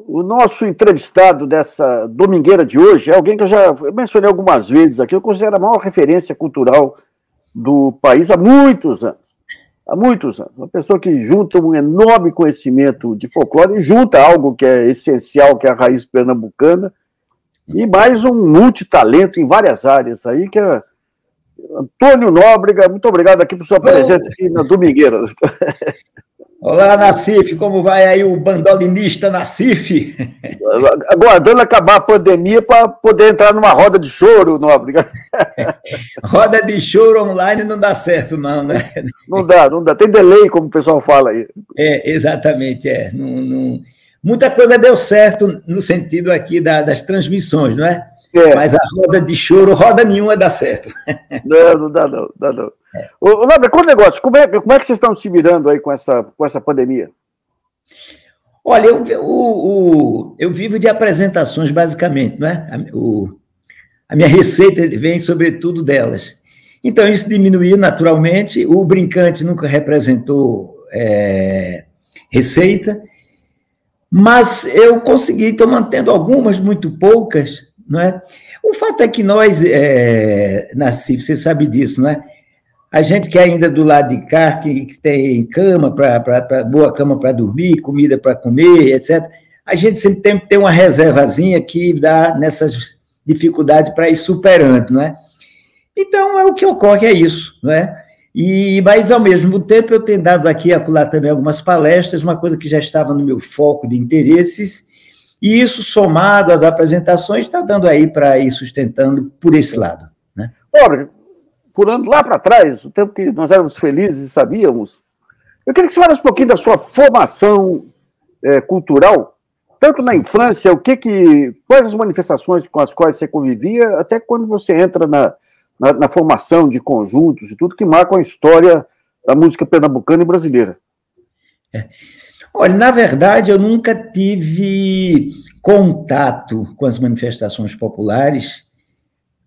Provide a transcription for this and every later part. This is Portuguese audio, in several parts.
o nosso entrevistado dessa domingueira de hoje é alguém que eu já mencionei algumas vezes aqui, eu considero a maior referência cultural do país há muitos anos. Há muitos anos. Uma pessoa que junta um enorme conhecimento de folclore e junta algo que é essencial, que é a raiz pernambucana, e mais um multitalento em várias áreas aí, que é Antônio Nóbrega. Muito obrigado aqui por sua presença aqui na domingueira. Olá, Nassif, como vai aí o bandolinista Nassif? Aguardando acabar a pandemia para poder entrar numa roda de choro, Nóbrega. Roda de choro online não dá certo, não, né? Não dá. Tem delay, como o pessoal fala aí. Exatamente. Muita coisa deu certo no sentido aqui das transmissões, não é? Mas a roda de choro, roda nenhuma dá certo. Não dá não. Ô, Nóbrega, qual o negócio? Como é que vocês estão se virando aí com essa pandemia? Olha, eu vivo de apresentações, basicamente, não é? A minha receita vem sobretudo delas. Então, isso diminuiu naturalmente, o brincante nunca representou receita, mas eu consegui, estou mantendo algumas, muito poucas, não é? O fato é que nós, Nassif, você sabe disso, não é? A gente que é ainda do lado de cá, que tem cama, boa cama para dormir, comida para comer, etc., a gente sempre tem que ter uma reservazinha que dá nessas dificuldades para ir superando, não é? Então, o que ocorre é isso, não é? Mas, ao mesmo tempo, eu tenho dado aqui e acolá também algumas palestras, uma coisa que já estava no meu foco de interesses, e isso, somado às apresentações, está dando aí para ir sustentando por esse lado, né? Ora, pulando lá para trás, o tempo que nós éramos felizes e sabíamos, eu queria que você falasse um pouquinho da sua formação cultural, tanto na infância, quais as manifestações com as quais você convivia, até quando você entra na formação de conjuntos e tudo que marcam a história da música pernambucana e brasileira. Olha, na verdade, eu nunca tive contato com as manifestações populares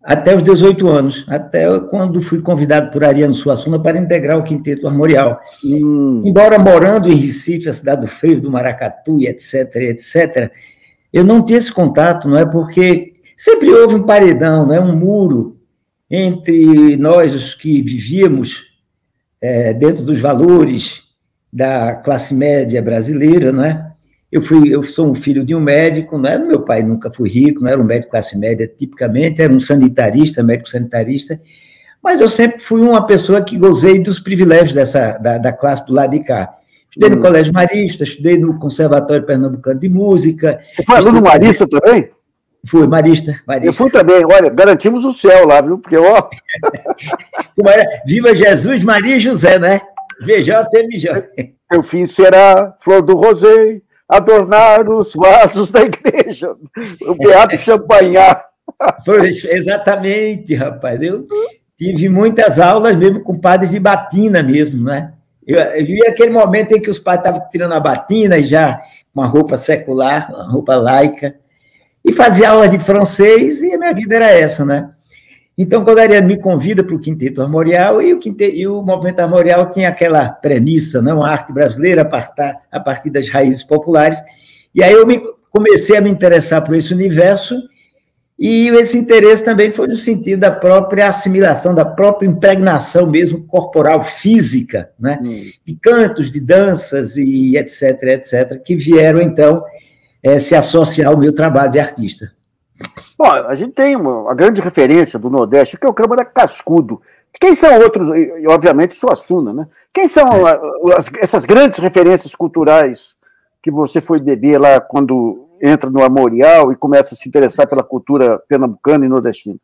até os 18 anos, até quando fui convidado por Ariano Suassuna para integrar o Quinteto Armorial. Embora morando em Recife, a cidade do frevo, do maracatu, etc., eu não tinha esse contato, não é? Porque sempre houve um paredão, não é? Um muro entre nós, os que vivíamos dentro dos valores da classe média brasileira, não é? Eu sou um filho de um médico, não era? Meu pai nunca foi rico, não era um médico classe média tipicamente, era um sanitarista, médico sanitarista, mas eu sempre fui uma pessoa que gozei dos privilégios da classe do lado de cá. Estudei no Colégio Marista, estudei no Conservatório Pernambucano de Música. Você foi aluno Marista também? Fui, Marista. Eu fui também, olha, garantimos o céu lá, viu? Porque, ó... Como era? Viva Jesus, Maria e José, né? VJMJ. Meu fim será flor do rosei, adornar os vasos da igreja, o beato champanhar. Exatamente, rapaz. Eu tive muitas aulas mesmo com padres de batina mesmo, né? Eu vi aquele momento em que os padres estavam tirando a batina e já com uma roupa secular, uma roupa laica, e fazia aula de francês e a minha vida era essa, né? Então, quando a Ariane me convida para o Quinteto Armorial, e o Movimento Armorial tinha aquela premissa, né, uma arte brasileira a partir das raízes populares, e aí eu comecei a me interessar por esse universo, e esse interesse também foi no sentido da própria assimilação, da própria impregnação mesmo corporal, física, né, de cantos, de danças, e etc., que vieram, então, se associar ao meu trabalho de artista. Bom, a gente tem uma grande referência do Nordeste, que é o Câmara Cascudo. Quem são outros, e obviamente Suassuna, né? Quem são essas grandes referências culturais que você foi beber lá quando entra no Armorial e começa a se interessar pela cultura pernambucana e nordestina?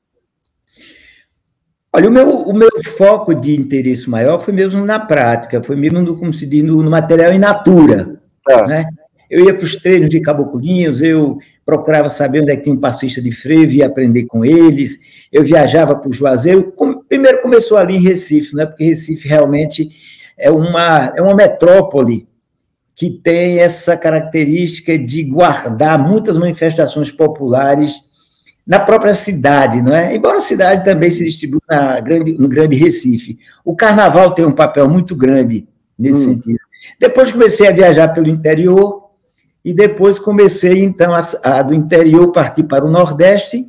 Olha, o meu foco de interesse maior foi mesmo na prática, foi mesmo, como se diz, no material in natura, né? Eu ia para os treinos de caboclinhos, eu procurava saber onde é que tinha um passista de frevo, ia aprender com eles, eu viajava para o Juazeiro. Primeiro começou ali em Recife, né? Porque Recife realmente é uma metrópole que tem essa característica de guardar muitas manifestações populares na própria cidade, não é? Embora a cidade também se distribua no grande Recife. O carnaval tem um papel muito grande nesse sentido. Depois comecei a viajar pelo interior, e depois comecei, então, do interior partir para o Nordeste,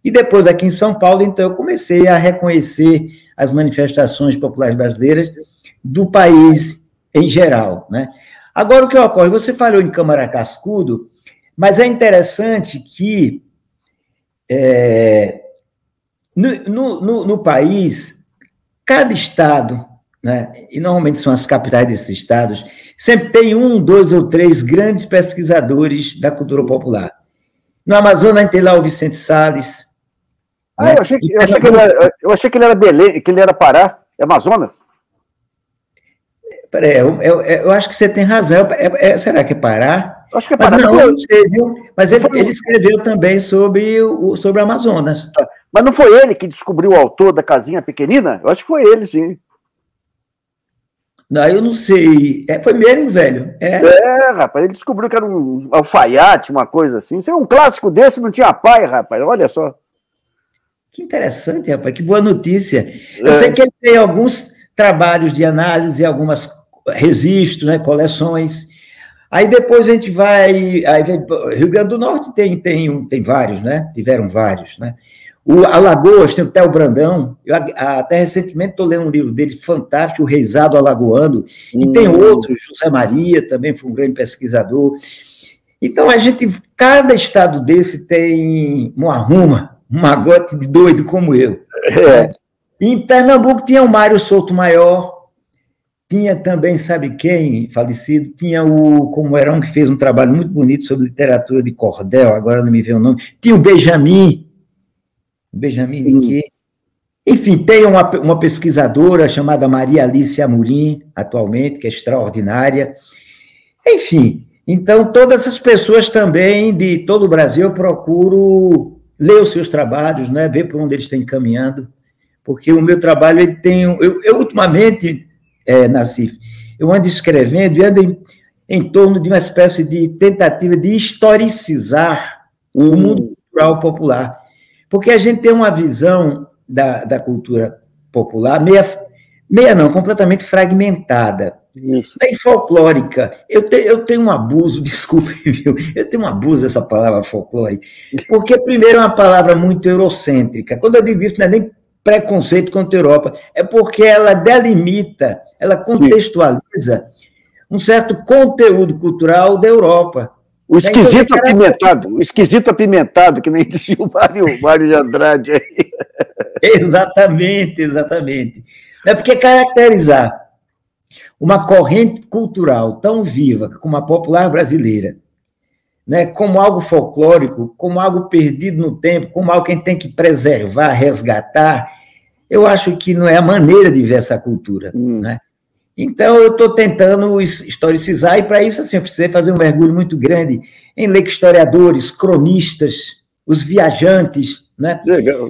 e depois aqui em São Paulo, então, eu comecei a reconhecer as manifestações populares brasileiras do país em geral, né? Agora, o que ocorre? Você falou em Câmara Cascudo, mas é interessante que no país, cada estado, né, e normalmente são as capitais desses estados, sempre tem 1, 2 ou 3 grandes pesquisadores da cultura popular. No Amazonas, tem lá o Vicente Salles. Né? Eu achei que ele era Belém, que ele era Pará, Amazonas. Peraí, eu acho que você tem razão. Será que é Pará? Acho que é Pará. Mas não sei, viu? Mas ele escreveu também sobre o Amazonas. Mas não foi ele que descobriu o autor da casinha pequenina? Eu acho que foi ele, sim. Não, eu não sei. Foi mesmo, velho? Rapaz, ele descobriu que era um alfaiate, uma coisa assim. Isso é um clássico desse, não tinha pai, rapaz. Olha só. Que interessante, rapaz. Que boa notícia. Eu sei que ele tem alguns trabalhos de análise, algumas registros, né, coleções. Aí depois a gente vai... Rio Grande do Norte tem vários, né? Tiveram vários, né? O Alagoas tem o Theo Brandão. Eu até recentemente estou lendo um livro dele fantástico, O Reisado Alagoano. E tem outros, José Maria também foi um grande pesquisador. Então, cada estado desse tem um magote de doido como eu. Né? E em Pernambuco tinha o Mário Souto Maior, tinha também, sabe quem, falecido, tinha o Comorão, que fez um trabalho muito bonito sobre literatura de cordel, agora não me vê o nome, tinha o Benjamin de quê? Enfim, tem uma pesquisadora chamada Maria Alice Amorim, atualmente, que é extraordinária. Enfim, então, todas essas pessoas também, de todo o Brasil, eu procuro ler os seus trabalhos, né, ver por onde eles estão encaminhando, porque o meu trabalho, ele tem... Eu ultimamente, Nassif, eu ando escrevendo e ando em torno de uma espécie de tentativa de historicizar o mundo cultural popular, porque a gente tem uma visão da cultura popular completamente fragmentada. Isso. E folclórica. Eu tenho um abuso, desculpe, viu? Eu tenho um abuso dessa palavra folclore, porque, primeiro, é uma palavra muito eurocêntrica. Quando eu digo isso, não é nem preconceito contra a Europa, é porque ela delimita, ela contextualiza um certo conteúdo cultural da Europa. O esquisito apimentado, que nem dizia o Mário de Andrade aí. Exatamente. É porque caracterizar uma corrente cultural tão viva como a popular brasileira, né, como algo folclórico, como algo perdido no tempo, como algo que a gente tem que preservar, resgatar, eu acho que não é a maneira de ver essa cultura. Né? Então, eu estou tentando historicizar, e para isso, assim, eu precisei fazer um mergulho muito grande em ler historiadores, cronistas, os viajantes. Né?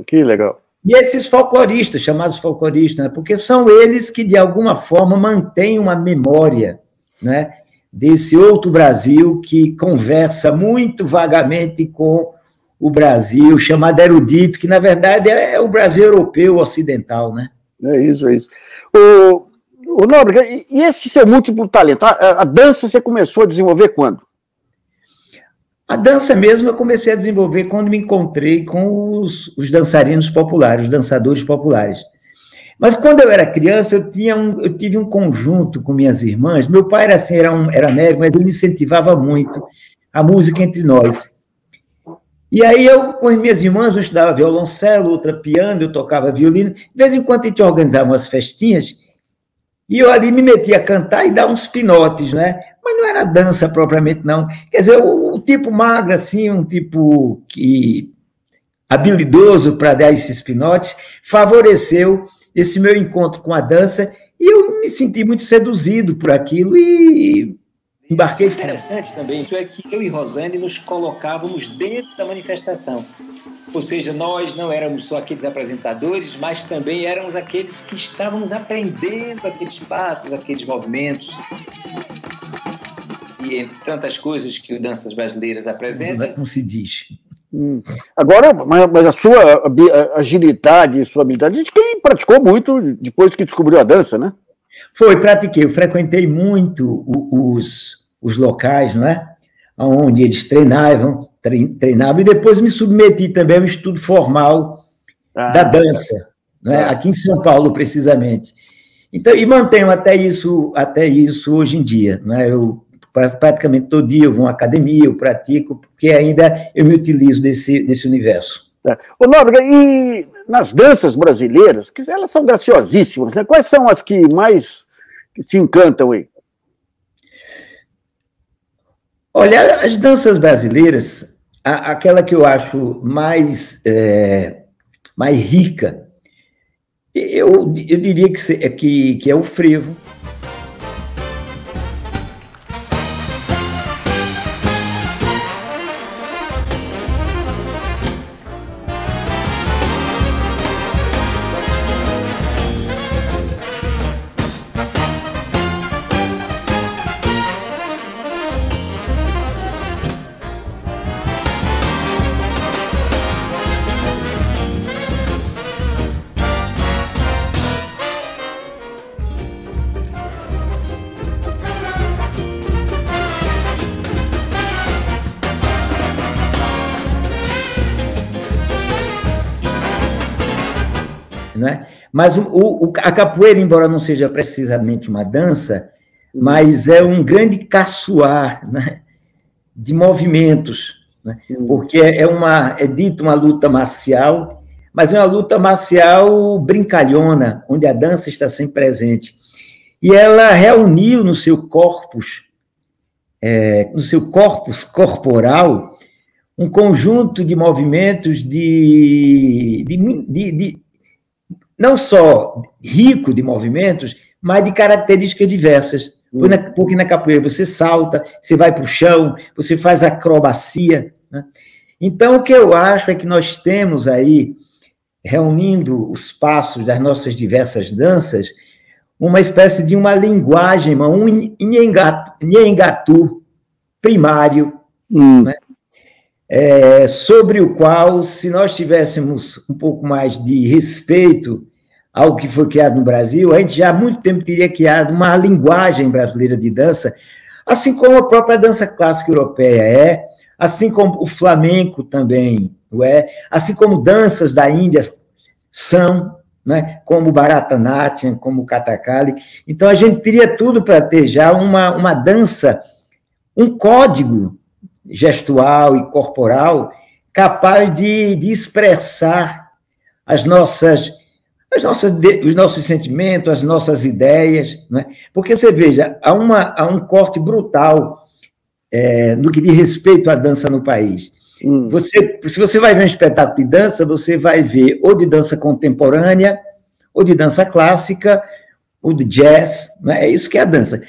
Que legal. E esses folcloristas, chamados folcloristas, né? Porque são eles que, de alguma forma, mantêm uma memória, né, desse outro Brasil que conversa muito vagamente com o Brasil, chamado erudito, que, na verdade, é o Brasil europeu ocidental. Né? É isso. O Nóbrega, e esse seu múltiplo talento? A dança você começou a desenvolver quando? A dança mesmo eu comecei a desenvolver quando me encontrei com os dançarinos populares, os dançadores populares. Mas quando eu era criança, eu tive um conjunto com minhas irmãs. Meu pai era assim, era médico, mas ele incentivava muito a música entre nós. E aí eu, com as minhas irmãs, eu estudava violoncelo, outra piano, eu tocava violino. De vez em quando a gente organizava umas festinhas, e eu ali me metia a cantar e dar uns pinotes, né? Mas não era dança propriamente, não. Quer dizer, o tipo magro, assim, um tipo habilidoso para dar esses pinotes, favoreceu esse meu encontro com a dança, e eu me senti muito seduzido por aquilo e embarquei. Interessante também, isso é que eu e Rosane nos colocávamos dentro da manifestação. Ou seja, nós não éramos só aqueles apresentadores, mas também éramos aqueles que estávamos aprendendo aqueles passos, aqueles movimentos. E entre tantas coisas que o Danças Brasileiras apresenta... Como se diz? Agora, mas a sua agilidade, sua habilidade, de quem praticou muito depois que descobriu a dança, né? Pratiquei. Eu frequentei muito os locais, não é? onde eles treinavam, e depois me submeti também ao estudo formal da dança, né? Aqui em São Paulo, precisamente. Então, e mantenho até isso hoje em dia, né? Eu praticamente todo dia eu vou à academia, eu pratico, porque ainda eu me utilizo desse universo. Ô, Nóbrega, e nas danças brasileiras, que elas são graciosíssimas, né? Quais são as que mais te encantam aí? Olha, as danças brasileiras, aquela que eu acho mais rica, eu diria que é o frevo. Né? Mas a capoeira, embora não seja precisamente uma dança, mas é um grande caçoar, né, de movimentos, né? Porque é dito uma luta marcial, mas é uma luta marcial brincalhona, onde a dança está sempre presente. E ela reuniu no seu corpus corporal, um conjunto de movimentos não só rico de movimentos, mas de características diversas. Porque na capoeira você salta, você vai para o chão, você faz acrobacia, né? Então, o que eu acho é que nós temos aí, reunindo os passos das nossas diversas danças, uma espécie de uma linguagem, um nhenhengatu primário, né? Sobre o qual, se nós tivéssemos um pouco mais de respeito ao que foi criado no Brasil, a gente já há muito tempo teria criado uma linguagem brasileira de dança, assim como a própria dança clássica europeia assim como o flamenco também assim como danças da Índia são, né, como o Bharatanatyam, como o Kathakali. Então, a gente teria tudo para ter já uma dança, um código gestual e corporal capaz de expressar os nossos sentimentos, as nossas ideias, né? Porque você veja, há um corte brutal no que diz respeito à dança no país. Se você vai ver um espetáculo de dança, você vai ver ou de dança contemporânea, ou de dança clássica, ou de jazz, né? É isso que é a dança.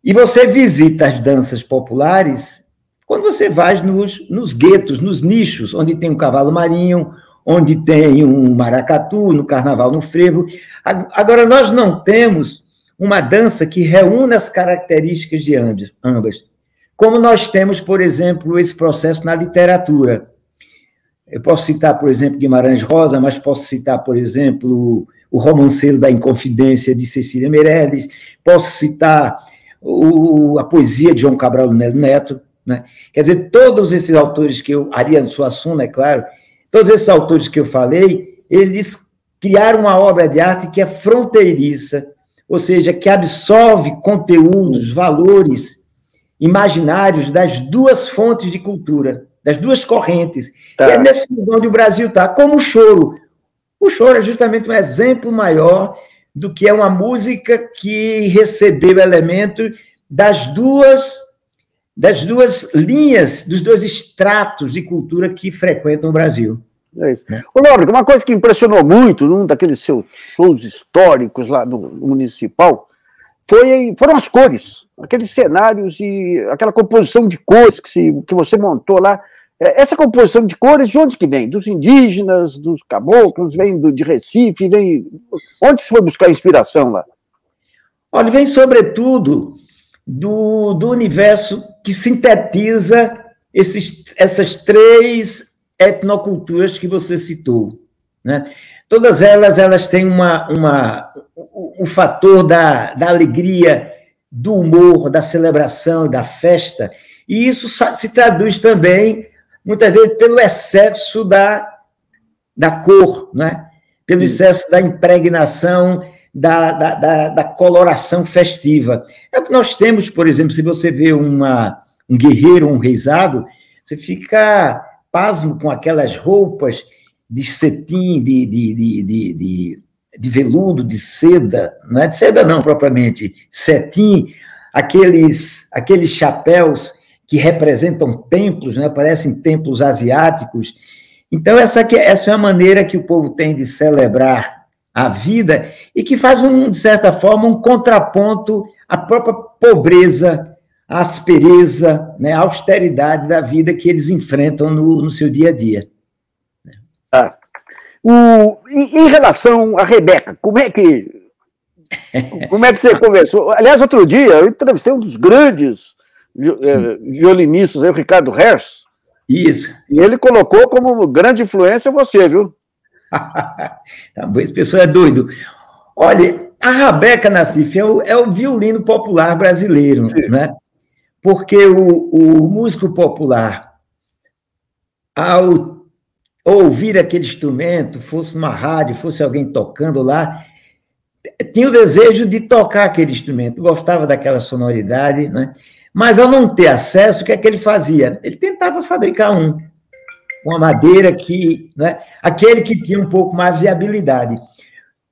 E você visita as danças populares quando você vai nos guetos, nos nichos, onde tem um cavalo marinho, onde tem um maracatu, no carnaval, no frevo. Agora, nós não temos uma dança que reúna as características de ambas. Como nós temos, por exemplo, esse processo na literatura. Eu posso citar, por exemplo, Guimarães Rosa, mas posso citar, por exemplo, o Romanceiro da Inconfidência, de Cecília Meirelles, posso citar a poesia de João Cabral Neto, né? Quer dizer, todos esses autores Ariano Suassuna, é claro, todos esses autores que eu falei, eles criaram uma obra de arte que é fronteiriça, ou seja, que absorve conteúdos, valores imaginários das duas fontes de cultura, das duas correntes. E é nesse lugar onde o Brasil está, como o choro. O choro é justamente um exemplo maior do que é uma música que recebeu elementos das duas linhas, dos dois estratos de cultura que frequentam o Brasil. É isso. Ô, Nóbrega, uma coisa que impressionou muito num daqueles seus shows históricos lá no Municipal foram as cores, aqueles cenários e aquela composição de cores que você montou lá. Essa composição de cores, de onde que vem? Dos indígenas, dos caboclos, vem de Recife, vem... Onde se foi buscar inspiração lá? Olha, vem sobretudo do universo que sintetiza essas três etnoculturas que você citou, né? Todas elas têm um fator da alegria, do humor, da celebração, da festa, E isso se traduz também, muitas vezes, pelo excesso da cor, né? Pelo excesso da impregnação, da coloração festiva. É o que nós temos, por exemplo, se você vê um guerreiro, um reizado, você fica pasmo com aquelas roupas de cetim, de veludo, de seda, não é de seda não, propriamente, cetim, aqueles chapéus que representam templos, né? Parecem templos asiáticos. Então, essa é a maneira que o povo tem de celebrar a vida e que faz, de certa forma, um contraponto à própria pobreza, à aspereza, né? À austeridade da vida que eles enfrentam no seu dia a dia. Em relação a Rebeca, como é que você conversou? Aliás, outro dia eu entrevistei um dos grandes violinistas, o Ricardo Herz. Isso. E ele colocou como grande influência você, viu? Esse pessoal é doido. Olha, a Rabeca Nassif é o violino popular brasileiro, né? Porque o músico popular, ao ouvir aquele instrumento, fosse numa rádio, fosse alguém tocando lá, tinha o desejo de tocar aquele instrumento, gostava daquela sonoridade, né? Mas, ao não ter acesso, o que é que ele fazia? Ele tentava fabricar uma madeira né? Aquele que tinha um pouco mais de habilidade.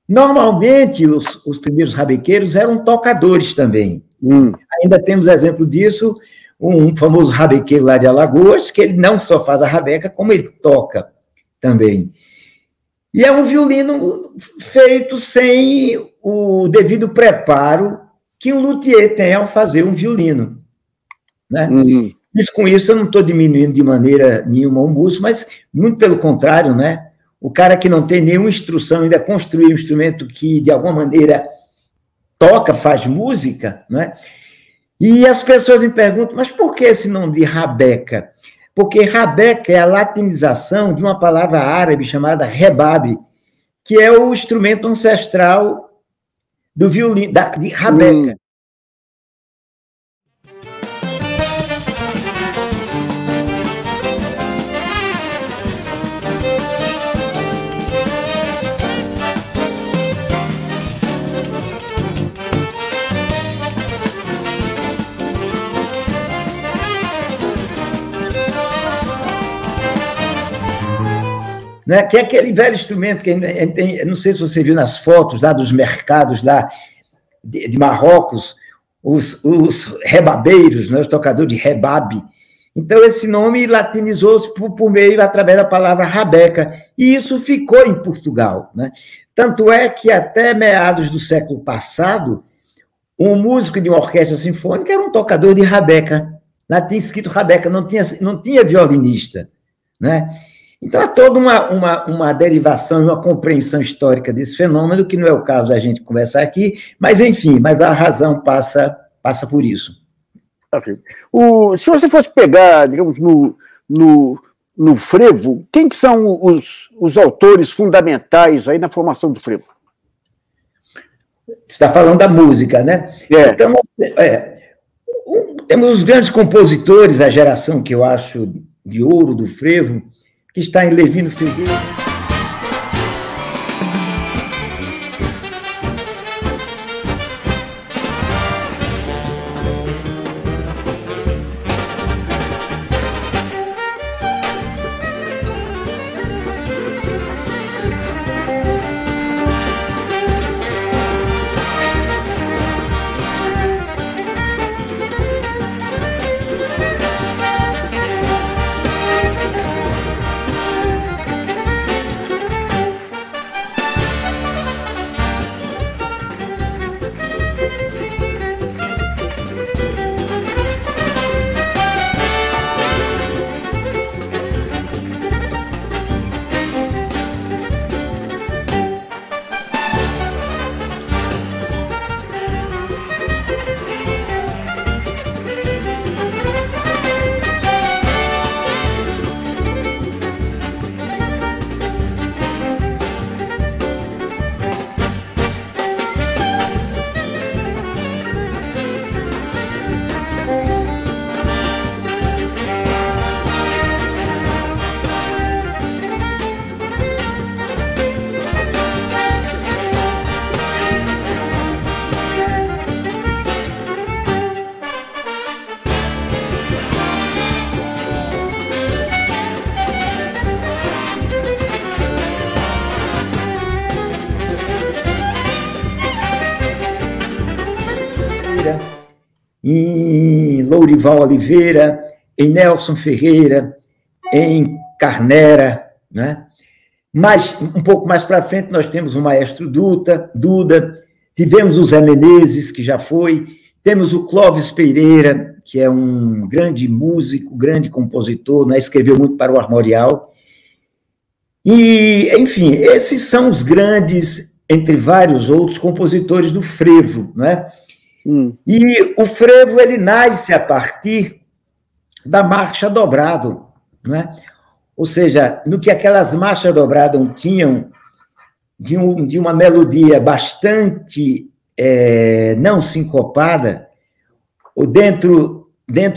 Normalmente, os primeiros rabequeiros eram tocadores também. Ainda temos exemplo disso, um famoso rabequeiro lá de Alagoas, que ele não só faz a rabeca, como ele toca também. E é um violino feito sem o devido preparo que um luthier tem ao fazer um violino. Né? Com isso, eu não estou diminuindo de maneira nenhuma o músico, mas, muito pelo contrário, né? O cara que não tem nenhuma instrução, ainda construir um instrumento que, de alguma maneira, toca, faz música, né? E as pessoas me perguntam, mas por que esse nome de Rabeca? Porque Rabeca é a latinização de uma palavra árabe chamada rebab, que é o instrumento ancestral do violino, de Rabeca. Né? Que é aquele velho instrumento que a gente tem, não sei se você viu nas fotos lá dos mercados lá de Marrocos, os rebabeiros, né? Os tocadores de rebab. Então, esse nome latinizou-se por meio, através da palavra rabeca, e isso ficou em Portugal. Né? Tanto é que, até meados do século passado, um músico de uma orquestra sinfônica era um tocador de rabeca. Lá tinha escrito rabeca, não tinha violinista. Né? Então, há toda uma derivação e uma compreensão histórica desse fenômeno, que não é o caso da gente conversar aqui, mas, enfim, a razão passa por isso. Se você fosse pegar, digamos, no frevo, quem que são os autores fundamentais aí na formação do frevo? Você está falando da música, né? Então, temos os grandes compositores, a geração que eu acho de ouro do frevo, que está em Levino Ferreira. em Lourival Oliveira, em Nelson Ferreira, em Carnera, né? Mas, um pouco mais para frente, nós temos o maestro Duda, tivemos o Zé Menezes, que já foi, temos o Clóvis Pereira, que é um grande músico, grande compositor, né? Escreveu muito para o Armorial. E, enfim, esses são os grandes, entre vários outros, compositores do frevo, né? E o frevo, ele nasce a partir da marcha dobrado, né? Ou seja, no que aquelas marchas dobradas tinham de uma melodia bastante não sincopada, ou dentro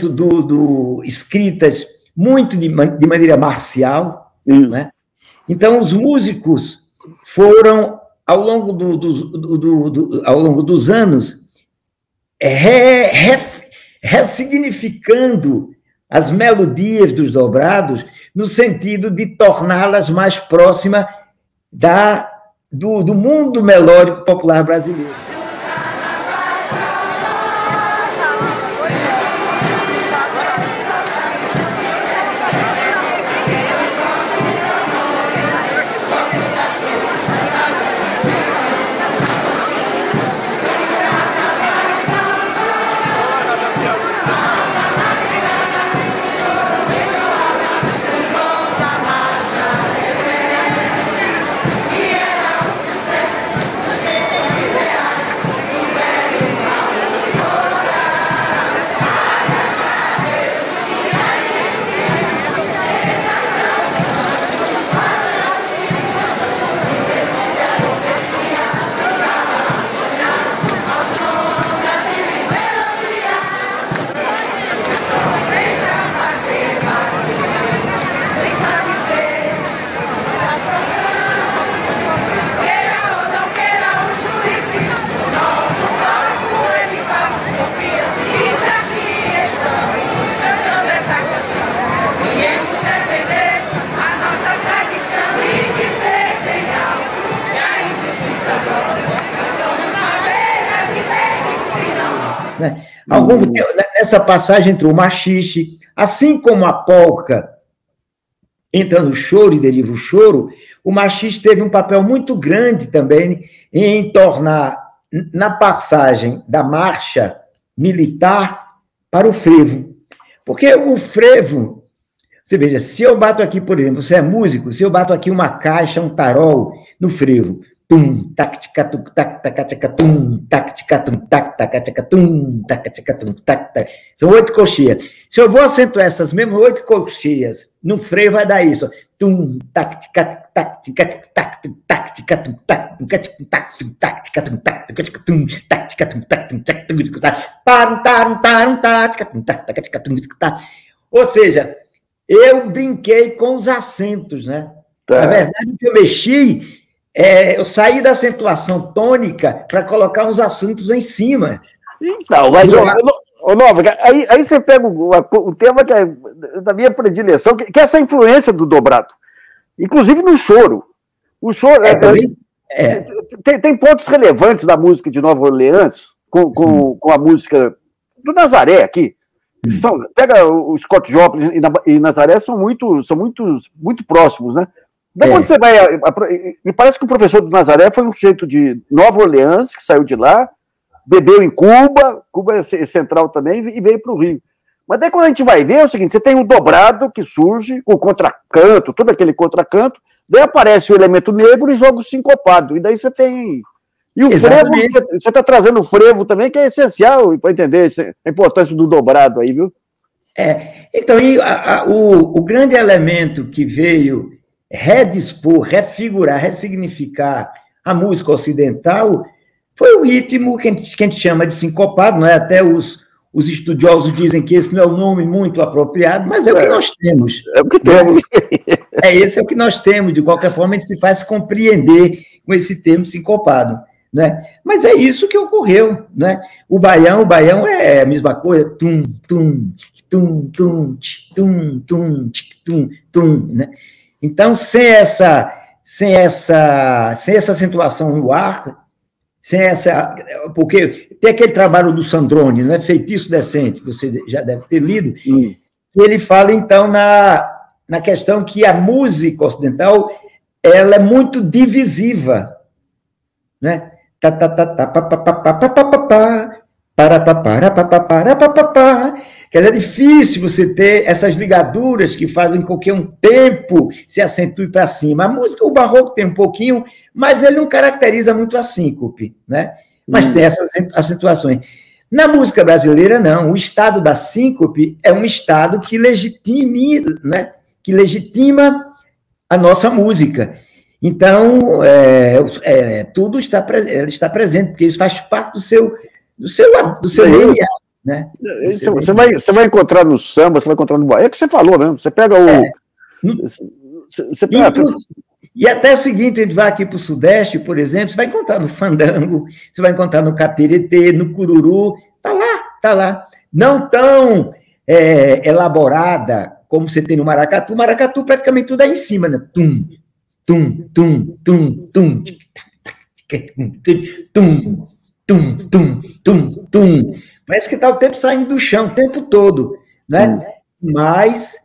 do escritas muito de maneira marcial, né? Então, os músicos foram, ao longo dos anos, ressignificando as melodias dos dobrados no sentido de torná-las mais próximas do mundo melódico popular brasileiro. Nessa passagem entrou o machixe, assim como a polca entra no choro e deriva o choro, o machixe teve um papel muito grande também em tornar, na passagem da marcha militar para o frevo. Porque o frevo, você veja, se eu bato aqui, por exemplo, você é músico, se eu bato aqui uma caixa, um tarol no frevo, tum, tac, tac, tac, tac, tac, tum, tac, tac, tac, tac, tum, tac, tac, tac. São 8 coxinhas. Se eu vou acentuar essas mesmas 8 coxinhas no freio, vai dar isso. Tum, tac, tac, tac, tac, tac, tac, tac, tac. Ou seja, eu brinquei com os acentos, né? Na verdade, o que eu mexi, eu saí da acentuação tônica para colocar uns acentos em cima. Então, mas, Nóbrega, aí você pega o tema que é da minha predileção, que é essa influência do dobrado, inclusive no choro. O choro tem pontos relevantes da música de Nova Orleans com a música do Nazaré aqui. Pega o Scott Joplin e Nazaré, são muito próximos, né? Daí quando você vai... Me parece que o professor do Nazaré foi um sujeito de Nova Orleans, que saiu de lá, bebeu em Cuba é central também, e veio para o Rio. Mas daí quando a gente vai ver, é o seguinte, você tem um dobrado que surge, com contracanto, todo aquele contracanto, daí aparece o elemento negro e joga o sincopado, e daí você tem... E o frevo, você está trazendo o frevo também, que é essencial para entender a importância do dobrado aí, viu? Então, o grande elemento que veio redispor, refigurar, ressignificar a música ocidental foi o ritmo que a gente chama de sincopado, não é? Até os estudiosos dizem que esse não é um nome muito apropriado, mas é o que nós temos. É o que temos. Esse é o que nós temos, de qualquer forma, a gente se faz compreender com esse termo sincopado, né? Mas é isso que ocorreu, né? O baião é a mesma coisa, tum, tum, tum, tum, tum, tum, tum, tum, né? Então, sem essa acentuação no ar, sem essa... Porque tem aquele trabalho do Sandrone, né? Feitiço Decente, que você já deve ter lido, e ele fala, então, na questão que a música ocidental ela é muito divisiva, né? Quer dizer, é difícil você ter essas ligaduras que fazem com que um tempo se acentue para cima. A música, o barroco tem um pouquinho, mas ele não caracteriza muito a síncope, né? Mas tem essas acentuações. Na música brasileira, não. O estado da síncope é um estado que legitima, né? Que legitima a nossa música. Então, tudo está presente, porque isso faz parte do seu DNA, né? Você vai encontrar no samba, você vai encontrar no barroco. É o que você falou mesmo. Você pega E até o seguinte, a gente vai aqui para o Sudeste, por exemplo, você vai encontrar no fandango, você vai encontrar no cateretê, no cururu, tá lá. Não tão elaborada como você tem no maracatu. O maracatu praticamente tudo é em cima, né? Tum, tum, tum, tum, tum, tum, tum, tum, tum, tum. Parece que está o tempo saindo do chão, o tempo todo, né? Mas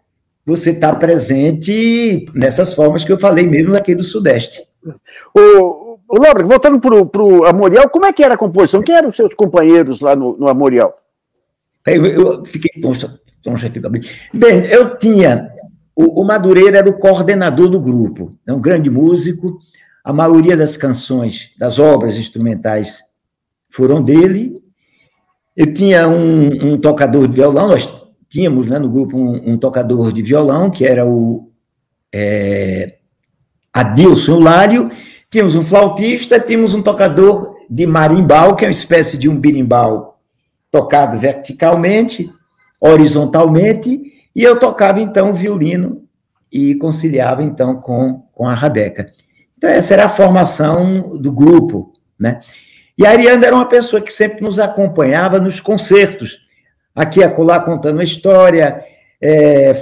você está presente nessas formas que eu falei mesmo aqui do Sudeste. O Nóbrega, voltando para o Armorial, como é que era a composição? Quem eram os seus companheiros lá no Armorial? Eu fiquei toncho aqui também. Bem, eu tinha... O Madureira era o coordenador do grupo, é um grande músico, a maioria das canções, das obras instrumentais foram dele. Eu tinha um tocador de violão, nós tínhamos, né, no grupo um tocador de violão, que era o Adilson Eulário, tínhamos um flautista, tínhamos um tocador de marimbau, que é uma espécie de um birimbau tocado verticalmente, horizontalmente, e eu tocava, então, violino e conciliava, então, com a rabeca. Então, essa era a formação do grupo, né? E a Ariana era uma pessoa que sempre nos acompanhava nos concertos, aqui e acolá contando uma história,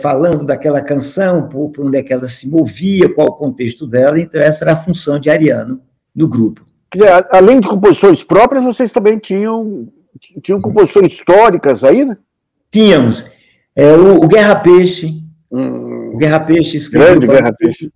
falando daquela canção, por onde é que ela se movia, qual o contexto dela. Então, essa era a função de Ariano no grupo. Quer dizer, além de composições próprias, vocês também tinham composições históricas aí, né? Tínhamos. O Guerra Peixe. O Guerra Peixe escreveu. Grande Guerra Peixe.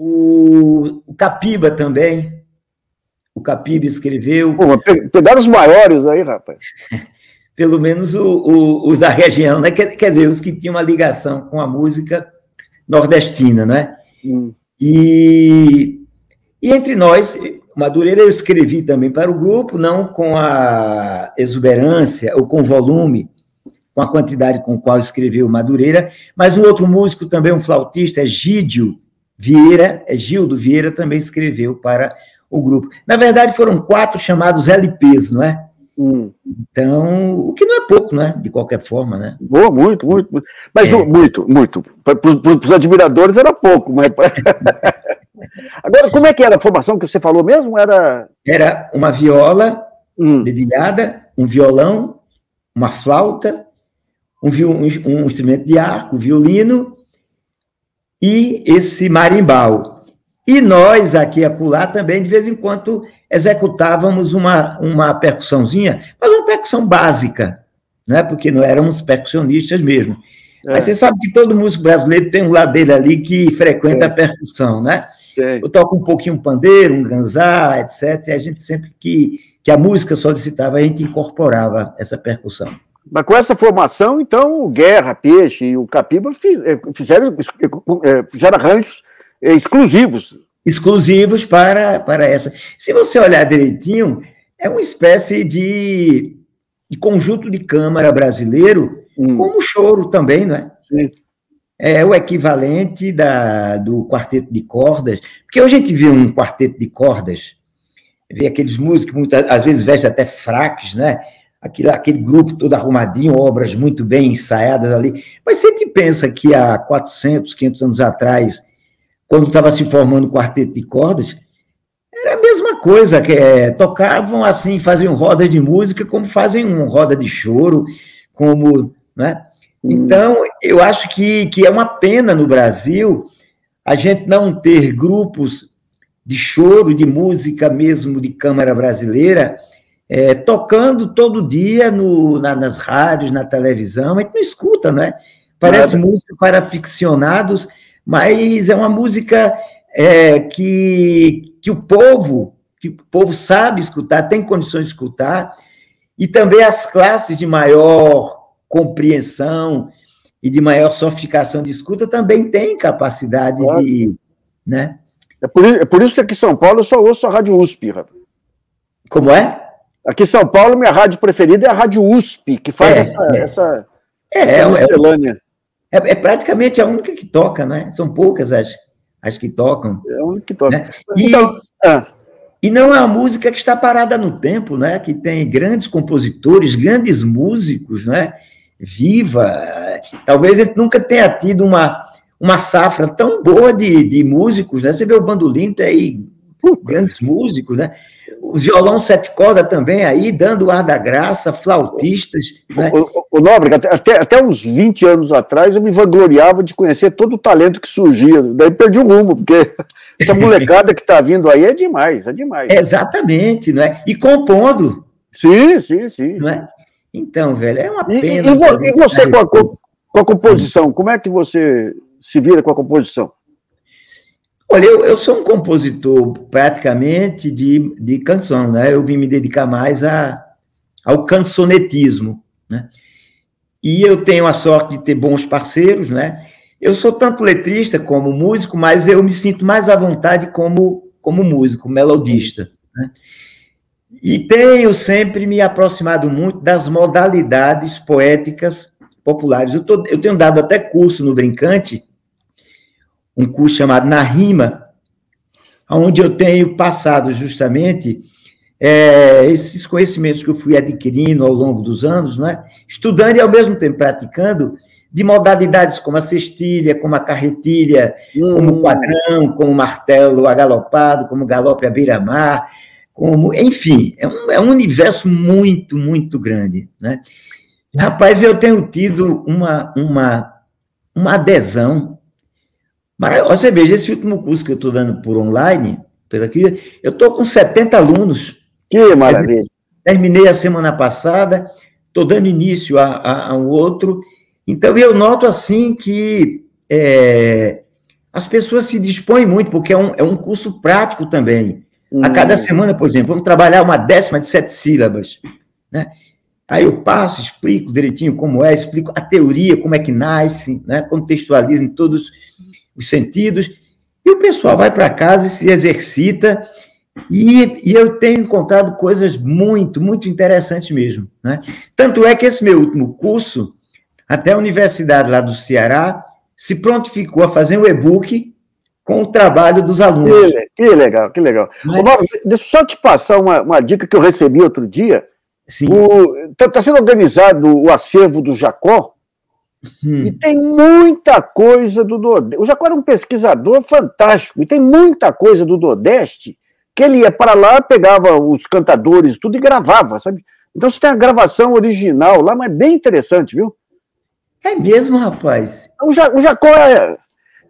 O Capiba também. O Capiba escreveu. Pô, pegaram os maiores aí, rapaz. Pelo menos os da região, né? Quer dizer, os que tinham uma ligação com a música nordestina, né? E entre nós, Madureira eu escrevi também para o grupo, não com a exuberância ou com volume, com a quantidade com a qual escreveu Madureira, mas um outro músico também, um flautista, é Gídio Vieira, Gildo Vieira, também escreveu para o grupo. Na verdade, foram 4 chamados LPs, não é? Então, o que não é pouco, né? De qualquer forma, né? Boa, muito. Mas muito. Para os admiradores era pouco, mas... Agora, como é que era a formação que você falou mesmo? Era uma viola dedilhada, um violão, uma flauta, um instrumento de arco, violino e esse marimbau. E nós, aqui e acolá, também, de vez em quando, executávamos uma percussãozinha, mas uma percussão básica, né? Porque não éramos percussionistas mesmo. Mas você sabe que todo músico brasileiro tem um lado dele ali que frequenta a percussão, né? Eu toco um pouquinho pandeiro, um ganzá, etc. E a gente sempre que a música solicitava, a gente incorporava essa percussão. Mas com essa formação, então, o Guerra, Peixe e o Capiba fizeram arranjos exclusivos. Exclusivos para essa. Se você olhar direitinho, é uma espécie de conjunto de câmara brasileiro, como o choro também, não é? Sim. É o equivalente do quarteto de cordas, porque hoje a gente vê um quarteto de cordas, vê aqueles músicos, às vezes vestem até fraques, né? Aquele grupo todo arrumadinho, obras muito bem ensaiadas ali, mas se a gente pensa que há 400, 500 anos atrás, quando estava se formando o quarteto de cordas, era a mesma coisa, tocavam assim, faziam rodas de música como fazem uma roda de choro, como, né? Então, eu acho que é uma pena no Brasil a gente não ter grupos de choro, de música mesmo de câmara brasileira, tocando todo dia nas rádios, na televisão, a gente não escuta, né? Parece música para aficionados, mas é uma música que o povo sabe escutar, tem condições de escutar, e também as classes de maior compreensão e de maior sofisticação de escuta também têm capacidade de... Né? É por isso que aqui em São Paulo eu só ouço a Rádio USP, rapaz. Como é? Aqui em São Paulo, minha rádio preferida é a Rádio USP, que faz essa miscelânea. É praticamente a única que toca, né? São poucas as que tocam. É a única que toca. Né? E não é uma música que está parada no tempo, né? Que tem grandes compositores, grandes músicos, né? Viva. Talvez ele nunca tenha tido uma safra tão boa de músicos, né? Você vê o bandolim, tem aí grandes músicos, né? Os violão 7 cordas também aí, dando o ar da graça, flautistas. Né? O Nóbrega, até uns 20 anos atrás, eu me vangloriava de conhecer todo o talento que surgia. Daí perdi o rumo, porque essa molecada que está vindo aí é demais. Exatamente, não é? E compondo. Sim. Não é? Então, velho, é uma pena. E você com a composição, como é que você se vira com a composição? Olha, eu sou um compositor praticamente de canção, né? Eu vim me dedicar mais ao cancionetismo, né? E eu tenho a sorte de ter bons parceiros, né? Eu sou tanto letrista como músico, mas eu me sinto mais à vontade como músico, melodista, né? E tenho sempre me aproximado muito das modalidades poéticas populares. Eu tenho dado até curso no Brincante, um curso chamado Na Rima, onde eu tenho passado justamente esses conhecimentos que eu fui adquirindo ao longo dos anos, né? Estudando e, ao mesmo tempo, praticando de modalidades como a cestilha, como a carretilha, como o quadrão, como o martelo agalopado, como o galope à beira-mar, enfim, é um universo muito, muito grande, né? Rapaz, eu tenho tido uma adesão. Você veja, esse último curso que eu estou dando por online, eu estou com 70 alunos. Que maravilha! Terminei a semana passada, estou dando início a um outro. Então, eu noto, assim, que as pessoas se dispõem muito, porque é um curso prático também. A cada semana, por exemplo, vamos trabalhar uma 10ª de 7 sílabas, né? Aí eu passo, explico direitinho como explico a teoria, como é que nasce, né? Contextualizo em todos os sentidos, e o pessoal vai para casa e se exercita, e eu tenho encontrado coisas muito, muito interessantes mesmo, né? Tanto é que esse meu último curso, até a universidade lá do Ceará, se prontificou a fazer um e-book com o trabalho dos alunos. Que legal, que legal. Mas... Mauro, deixa eu só te passar uma dica que eu recebi outro dia. Está sendo organizado o acervo do Jacó, e tem muita coisa do Nordeste. O Jacó era um pesquisador fantástico, e tem muita coisa do Nordeste que ele ia para lá, pegava os cantadores tudo e gravava, sabe? Então você tem a gravação original lá, mas bem interessante, viu? É mesmo, rapaz? O Jacó é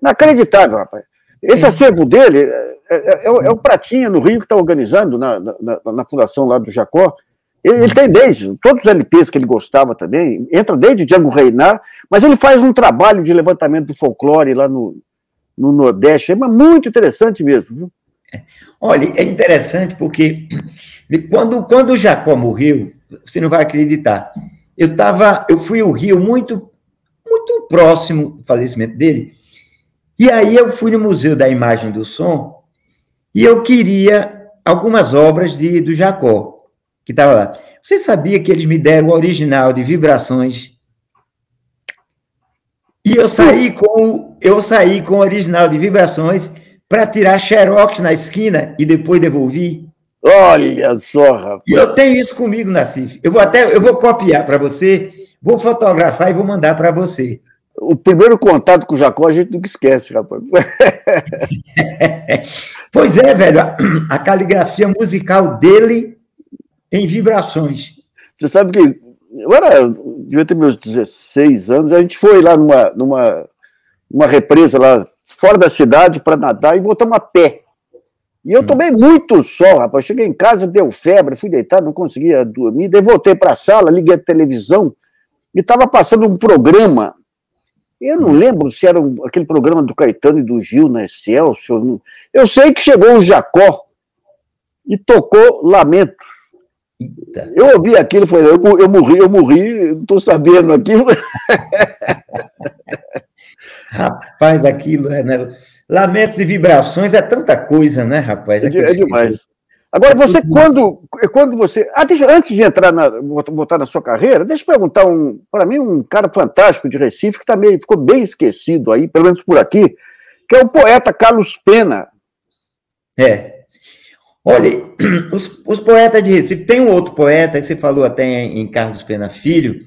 inacreditável, rapaz. Esse acervo dele é o Pratinha, no Rio, que está organizando na fundação lá do Jacó. Ele tem desde, todos os LPs que ele gostava também, entra desde Django Reinhardt, mas ele faz um trabalho de levantamento do folclore lá no Nordeste, é muito interessante mesmo, viu? Olha, é interessante porque quando o Jacó morreu, você não vai acreditar, eu fui ao Rio muito próximo do falecimento dele, e aí eu fui no Museu da Imagem e do Som, e eu queria algumas obras do Jacó, que estava lá. Você sabia que eles me deram o original de Vibrações? E eu saí com o original de Vibrações para tirar xerox na esquina e depois devolvi. Olha só, rapaz. E eu tenho isso comigo, Nassif. Eu vou copiar para você, vou fotografar e vou mandar para você. O primeiro contato com o Jacó a gente nunca esquece, rapaz. Pois é, velho, a caligrafia musical dele em Vibrações. Você sabe que eu devia ter meus 16 anos, a gente foi lá numa represa lá fora da cidade para nadar e voltamos a pé. E eu tomei muito sol, rapaz. Cheguei em casa, deu febre, fui deitar, não conseguia dormir, daí voltei para a sala, liguei a televisão e estava passando um programa. Eu não lembro se era aquele programa do Caetano e do Gil na Excelsior. Eu sei que chegou o Jacó e tocou Lamentos. Eita. Eu ouvi aquilo e falei, eu morri, não estou sabendo aquilo. Rapaz, aquilo, né? Lamentos e Vibrações é tanta coisa, né, rapaz? É demais. Agora, você, quando você... antes de voltar na sua carreira, deixa eu perguntar, para mim, um cara fantástico de Recife, que ficou bem esquecido aí, pelo menos por aqui, que é o poeta Carlos Pena. Olha, os poetas de Recife, tem um outro poeta, que você falou até em Carlos Pena Filho,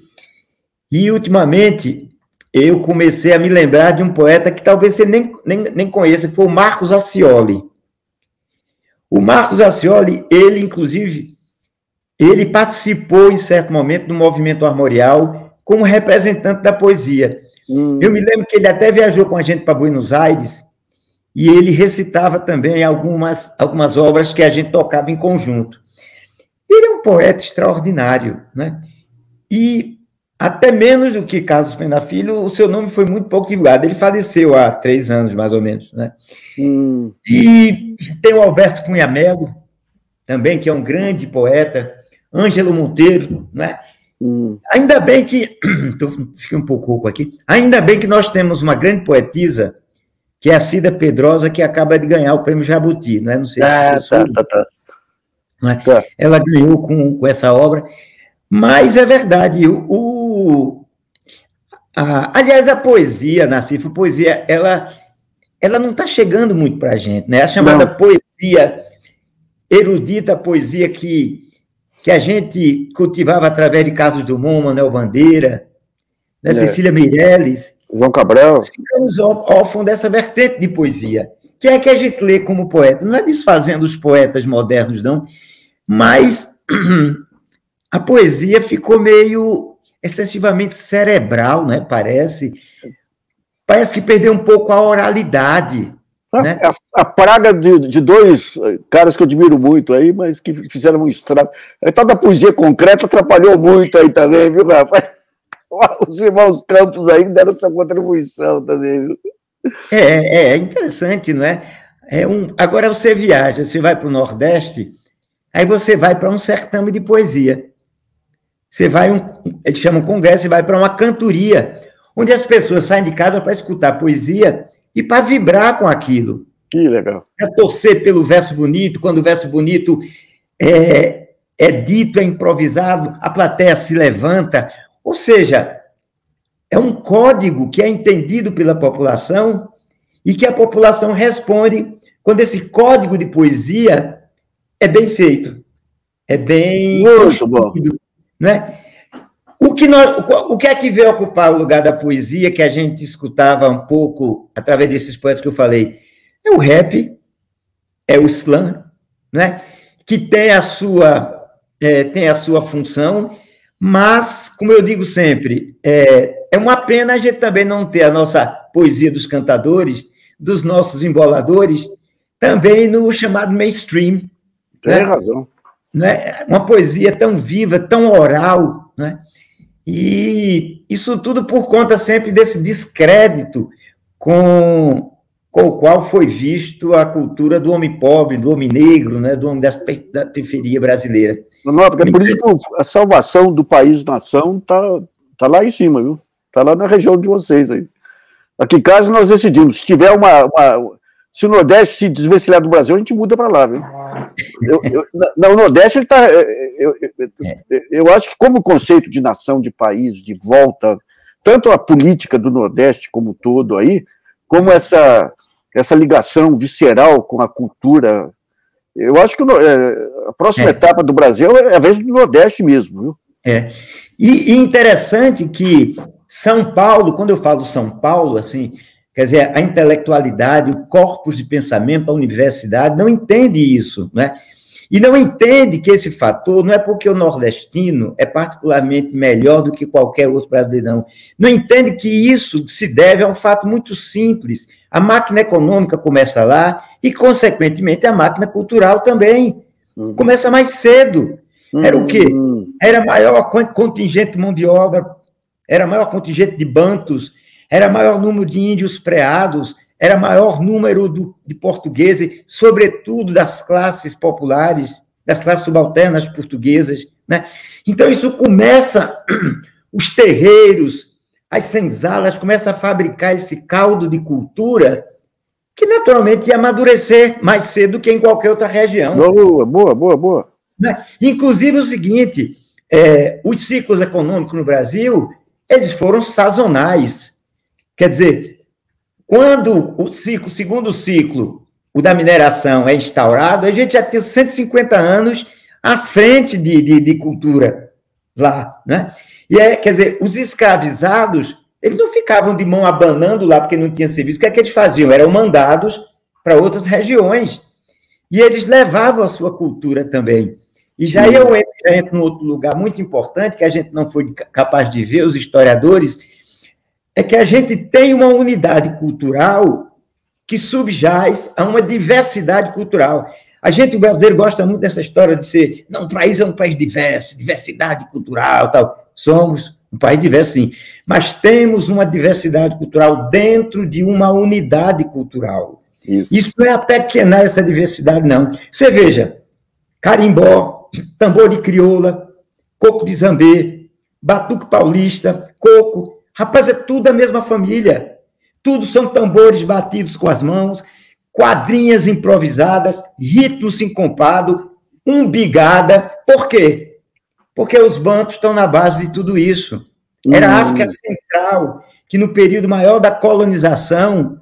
e ultimamente eu comecei a me lembrar de um poeta que talvez você nem conheça, que foi o Marcos Acioli. O Marcos Acioli, ele, inclusive, ele participou em certo momento do movimento armorial como representante da poesia. Eu me lembro que ele até viajou com a gente para Buenos Aires e ele recitava também algumas obras que a gente tocava em conjunto. Ele é um poeta extraordinário, né? E até menos do que Carlos Pena Filho, o seu nome foi muito pouco divulgado. Ele faleceu há 3 anos, mais ou menos, né? E tem o Alberto Cunha Mello, também, que é um grande poeta, Ângelo Monteiro, né? Ainda bem que... Fiquei um pouco rouco aqui. Ainda bem que nós temos uma grande poetisa, que é a Cida Pedrosa, que acaba de ganhar o Prêmio Jabuti, né? Não sei se você soube. Né? Ela ganhou com essa obra. Mas é verdade, aliás, a poesia, Nassif, a poesia, ela não está chegando muito para a gente, né? A chamada poesia erudita, a poesia que a gente cultivava através de Carlos Drummond, Manuel Bandeira, né? Cecília Meirelles, João Cabral. Ficamos órfãos dessa vertente de poesia. Que é que a gente lê como poeta? Não é desfazendo os poetas modernos, não, mas a poesia ficou meio excessivamente cerebral, né? Parece que perdeu um pouco a oralidade. Né? A praga de 2 caras que eu admiro muito aí, mas que fizeram um estrago. A tal da poesia concreta atrapalhou muito aí também, viu, rapaz? Os irmãos Campos aí deram sua contribuição também, viu? É interessante, não é? Agora você viaja, você vai para o Nordeste, aí você vai para um certame de poesia. Você vai, eles chamam congresso, e vai para uma cantoria, onde as pessoas saem de casa para escutar poesia e para vibrar com aquilo. Que legal. Para torcer pelo verso bonito, quando o verso bonito é dito, é improvisado, a plateia se levanta. Ou seja, é um código que é entendido pela população e que a população responde quando esse código de poesia é bem feito, é bem construído, né? O que é que veio ocupar o lugar da poesia que a gente escutava um pouco através desses poetas que eu falei? É o rap, é o slam, né? Que tem a sua função, mas, como eu digo sempre, é uma pena a gente também não ter a nossa poesia dos cantadores, dos nossos emboladores, também no chamado mainstream. Tem razão. Né? Uma poesia tão viva, tão oral, né? E isso tudo por conta sempre desse descrédito com o qual foi visto a cultura do homem pobre, do homem negro, né? Do homem da periferia brasileira. Não, porque é por isso que a salvação do país-nação tá lá em cima, viu? Está lá na região de vocês aí. Aqui em casa nós decidimos, se tiver se o Nordeste se desvencilhar do Brasil, a gente muda para lá, viu? O Nordeste, ele tá, eu acho que como conceito de nação, de país, de volta, tanto a política do Nordeste como um todo aí, como essa ligação visceral com a cultura, eu acho que a próxima etapa do Brasil é a vez do Nordeste mesmo, viu? E interessante que São Paulo, quando eu falo São Paulo, assim, quer dizer, a intelectualidade, o corpus de pensamento, a universidade, não entende isso, né? E não entende que esse fator não é porque o nordestino é particularmente melhor do que qualquer outro brasileiro, não. Não entende que isso se deve a um fato muito simples. A máquina econômica começa lá e, consequentemente, a máquina cultural também. Começa mais cedo. Era o quê? Era maior contingente de mão de obra, era maior contingente de bantus, era maior número de índios preados, era maior número de portugueses, sobretudo das classes populares, das classes subalternas portuguesas, né? Então, isso começa, os terreiros, as senzalas começam a fabricar esse caldo de cultura que, naturalmente, ia amadurecer mais cedo que em qualquer outra região. Boa. Né? Inclusive, o seguinte, os ciclos econômicos no Brasil, eles foram sazonais. Quer dizer, quando o segundo ciclo, o da mineração, é instaurado, a gente já tinha 150 anos à frente de cultura lá, né? E quer dizer, os escravizados, eles não ficavam de mão abanando lá porque não tinha serviço. O que é que eles faziam? Eram mandados para outras regiões. E eles levavam a sua cultura também. E já eu entro num outro lugar muito importante, que a gente não foi capaz de ver, os historiadores, é que a gente tem uma unidade cultural que subjaz a uma diversidade cultural. O brasileiro gosta muito dessa história de ser, não, o país é um país diverso, diversidade cultural, tal. Somos um país diverso, sim, mas temos uma diversidade cultural dentro de uma unidade cultural. Isso não é apequenar essa diversidade, não. Você veja, carimbó, tambor de crioula, coco de zambê, batuque paulista, coco. Rapaz, é tudo a mesma família. Tudo são tambores batidos com as mãos, quadrinhas improvisadas, ritmo sincopado, umbigada. Por quê? Porque os bantos estão na base de tudo isso. Era a África Central, que no período maior da colonização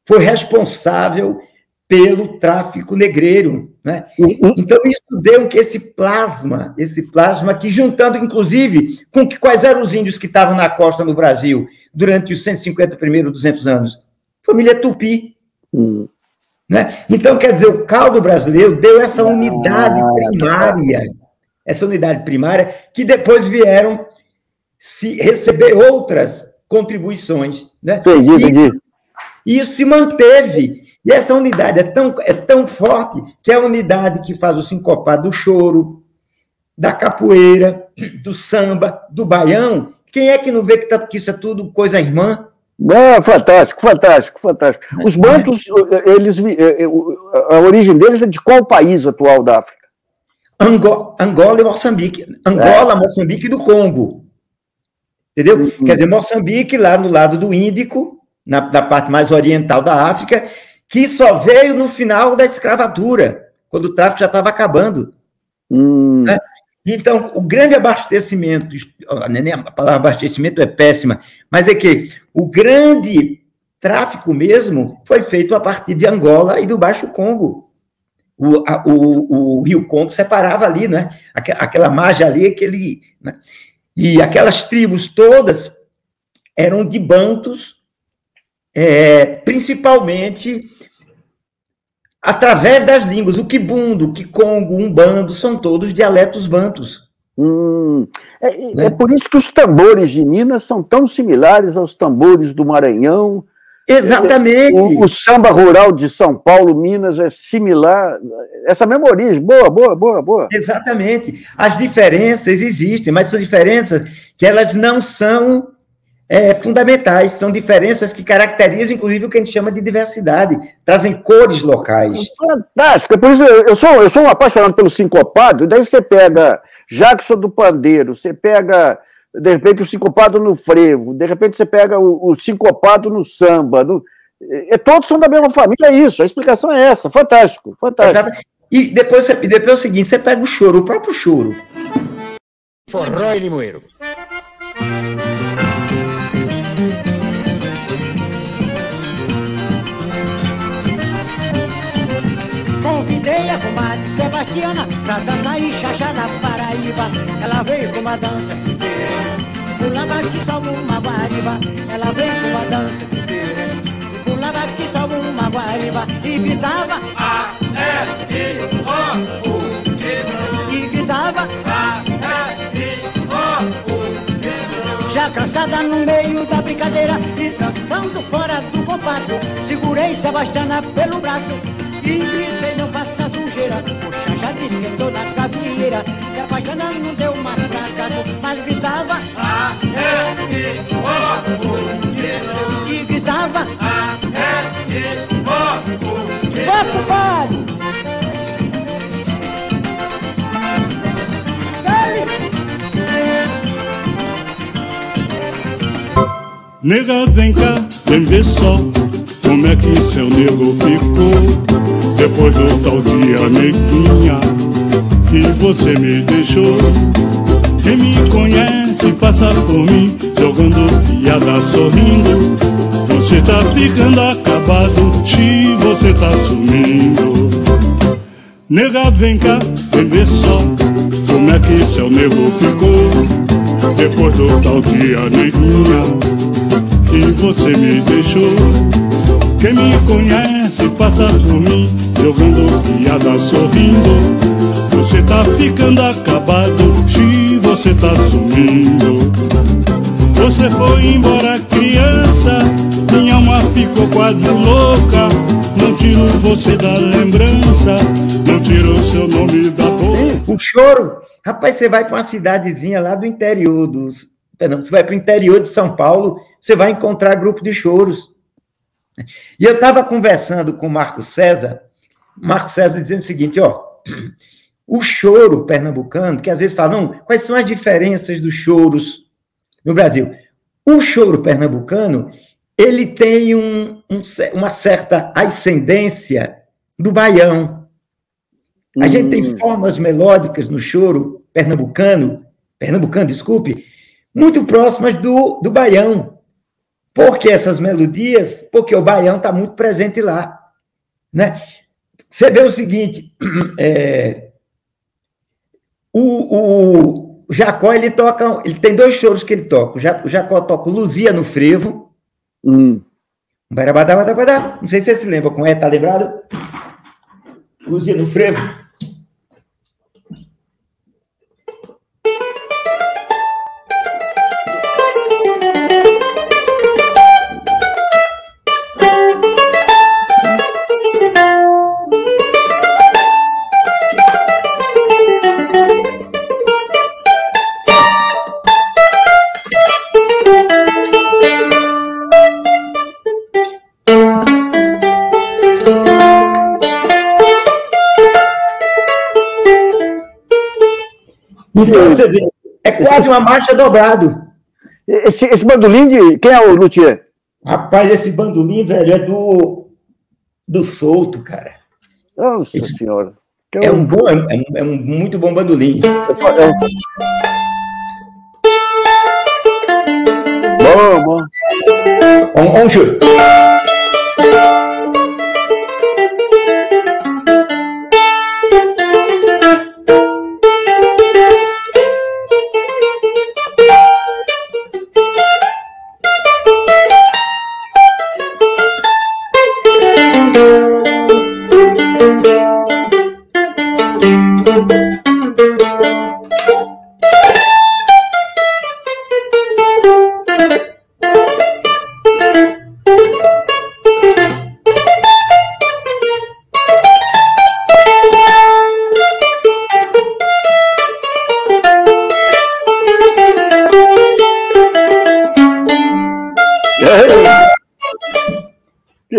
foi responsável pelo tráfico negreiro, né? Então, isso deu que esse plasma que, juntando, inclusive, com quais eram os índios que estavam na costa no Brasil durante os 150 primeiros 200 anos? Família Tupi. Né? Então, quer dizer, o caldo brasileiro deu essa unidade primária, que depois vieram se receber outras contribuições. Né? Entendi. E isso se manteve. E essa unidade é tão forte que é a unidade que faz o sincopado do choro, da capoeira, do samba, do baião. Quem é que não vê que isso é tudo coisa irmã? Fantástico. Os bantus, a origem deles é de qual país atual da África? Angola e Moçambique. Moçambique e do Congo. Entendeu? Quer dizer, Moçambique, lá no lado do Índico, na parte mais oriental da África, que só veio no final da escravatura, quando o tráfico já estava acabando. Né? Então, o grande abastecimento, a palavra abastecimento é péssima, mas é que o grande tráfico mesmo foi feito a partir de Angola e do Baixo Congo. O Rio Congo separava ali, né? Aquela margem ali, né? E aquelas tribos todas eram de bantus, principalmente através das línguas. O Kibundo, o Kikongo, o Umbando, são todos dialetos bantus. Né? É por isso que os tambores de Minas são tão similares aos tambores do Maranhão. Exatamente. O samba rural de São Paulo, Minas, é similar. Essa mesma origem. Boa. Exatamente. As diferenças existem, mas são diferenças que elas não são fundamentais. São diferenças que caracterizam, inclusive, o que a gente chama de diversidade. Trazem cores locais. Fantástico. Por isso, eu sou um apaixonado pelo sincopado. Daí você pega Jackson do pandeiro, você pega... De repente, o sincopado no frevo, de repente, você pega o sincopado no samba. Todos são da mesma família, é isso. A explicação é essa. Fantástico. Exato. E depois é o seguinte: você pega o choro, o próprio choro. Forró e limoeiro. Convidei a comadre Sebastiana pra dançar e chachá na Paraíba. Ela veio com uma dança pulava que só uma guariba. Ela veio com uma dança pulava que só uma guariba. E gritava A-R-I-O-U. E gritava A-R-I-O-U. Já cansada no meio da brincadeira e dançando fora do compasso, segurei Sebastiana pelo braço e gritei: não faça sujeira. O chá disse que estou na cabieira. Sebastiana não deu mais fracasso, mas gritava A-R-I-O-U. E gritava A-R-I-O-U. Vá, compadre! Nega, vem cá, vem ver só como é que seu nego ficou depois do tal dia, neguinha, que você me deixou. Quem me conhece passa por mim, jogando piada, sorrindo. Você tá ficando acabado, se você tá sumindo. Nega, vem cá, vem ver só como é que seu nego ficou depois do tal dia, neguinha, que você me deixou. Quem me conhece passa por mim, jogando piada, sorrindo. Você tá ficando acabado, se você tá sumindo. Você foi embora criança, minha alma ficou quase louca. Não tiro você da lembrança, não tiro seu nome da boca. O choro, rapaz, você vai para uma cidadezinha lá do interior Perdão, você vai para o interior de São Paulo, você vai encontrar grupo de choros. E eu estava conversando com o Marco César dizendo o seguinte, o choro pernambucano, que às vezes falam, quais são as diferenças dos choros no Brasil? O choro pernambucano, ele tem uma certa ascendência do baião. A gente tem formas melódicas no choro pernambucano, desculpe, muito próximas do baião. Por que essas melodias? Porque o baião está muito presente lá, né? Você vê o seguinte, o Jacó, ele tem dois choros que ele toca. O Jacó toca Luzia no frevo. Não sei se você se lembra como tá lembrado? Luzia no frevo. Então, você vê, é quase uma marcha dobrado. Esse bandolim, quem é o luthier? Rapaz, esse bandolim, velho, é do Souto, cara. Nossa senhora. É um muito bom bandolim. Bom. Um chute.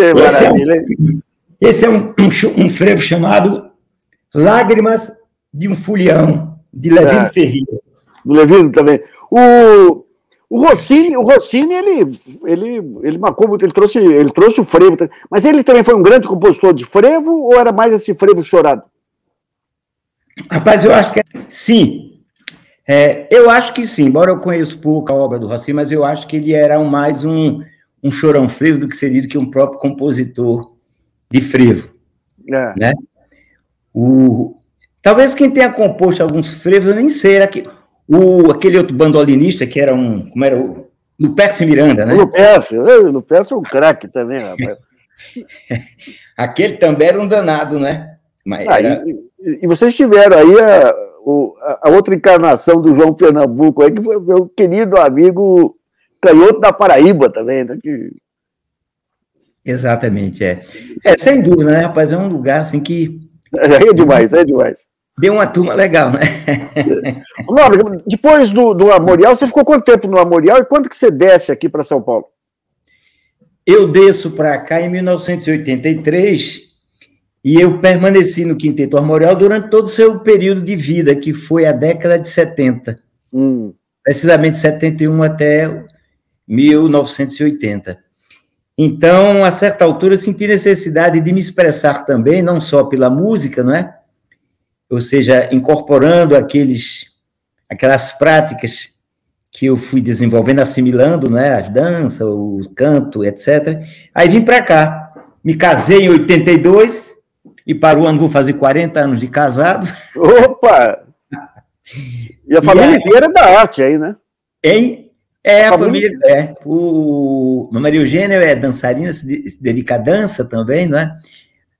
Que maravilha. Esse é um frevo chamado Lágrimas de um Folião, de Levino Ferreira. Do Levino também. O Rossini ele marcou muito, ele trouxe o frevo, mas ele também foi um grande compositor de frevo ou era mais esse frevo chorado? Rapaz, eu acho que sim. Eu acho que sim, embora eu conheça pouco a obra do Rossini, mas eu acho que ele era mais um chorão frevo do que seria do que um próprio compositor de frevo. Né? Talvez quem tenha composto alguns frevos, eu nem sei, era aquele outro bandolinista que era como era o Lupercio Miranda, né? O Lupercio é um craque também, rapaz. Aquele também era um danado, né? Mas e vocês tiveram aí a outra encarnação do João Pernambuco, aí, que foi o meu querido amigo Canhoto da Paraíba também, né? Exatamente, sem dúvida, né, rapaz? É um lugar assim que... É demais. Deu uma turma legal, né? Nobre, depois do Armorial, você ficou quanto tempo no Armorial e quando que você desce aqui para São Paulo? Eu desço para cá em 1983 e eu permaneci no Quinteto Armorial durante todo o seu período de vida, que foi a década de 70. Precisamente 71 até 1980. Então, a certa altura, eu senti necessidade de me expressar também, não só pela música, não é? Ou seja, incorporando aquelas práticas que eu fui desenvolvendo, assimilando, né? As danças, o canto, etc. Aí vim para cá. Me casei em 82 e para o ano vou fazer 40 anos de casado. Opa! E a família inteira é da arte aí, né? A família. A Maria Eugênia é dançarina, se dedica à dança também, não é?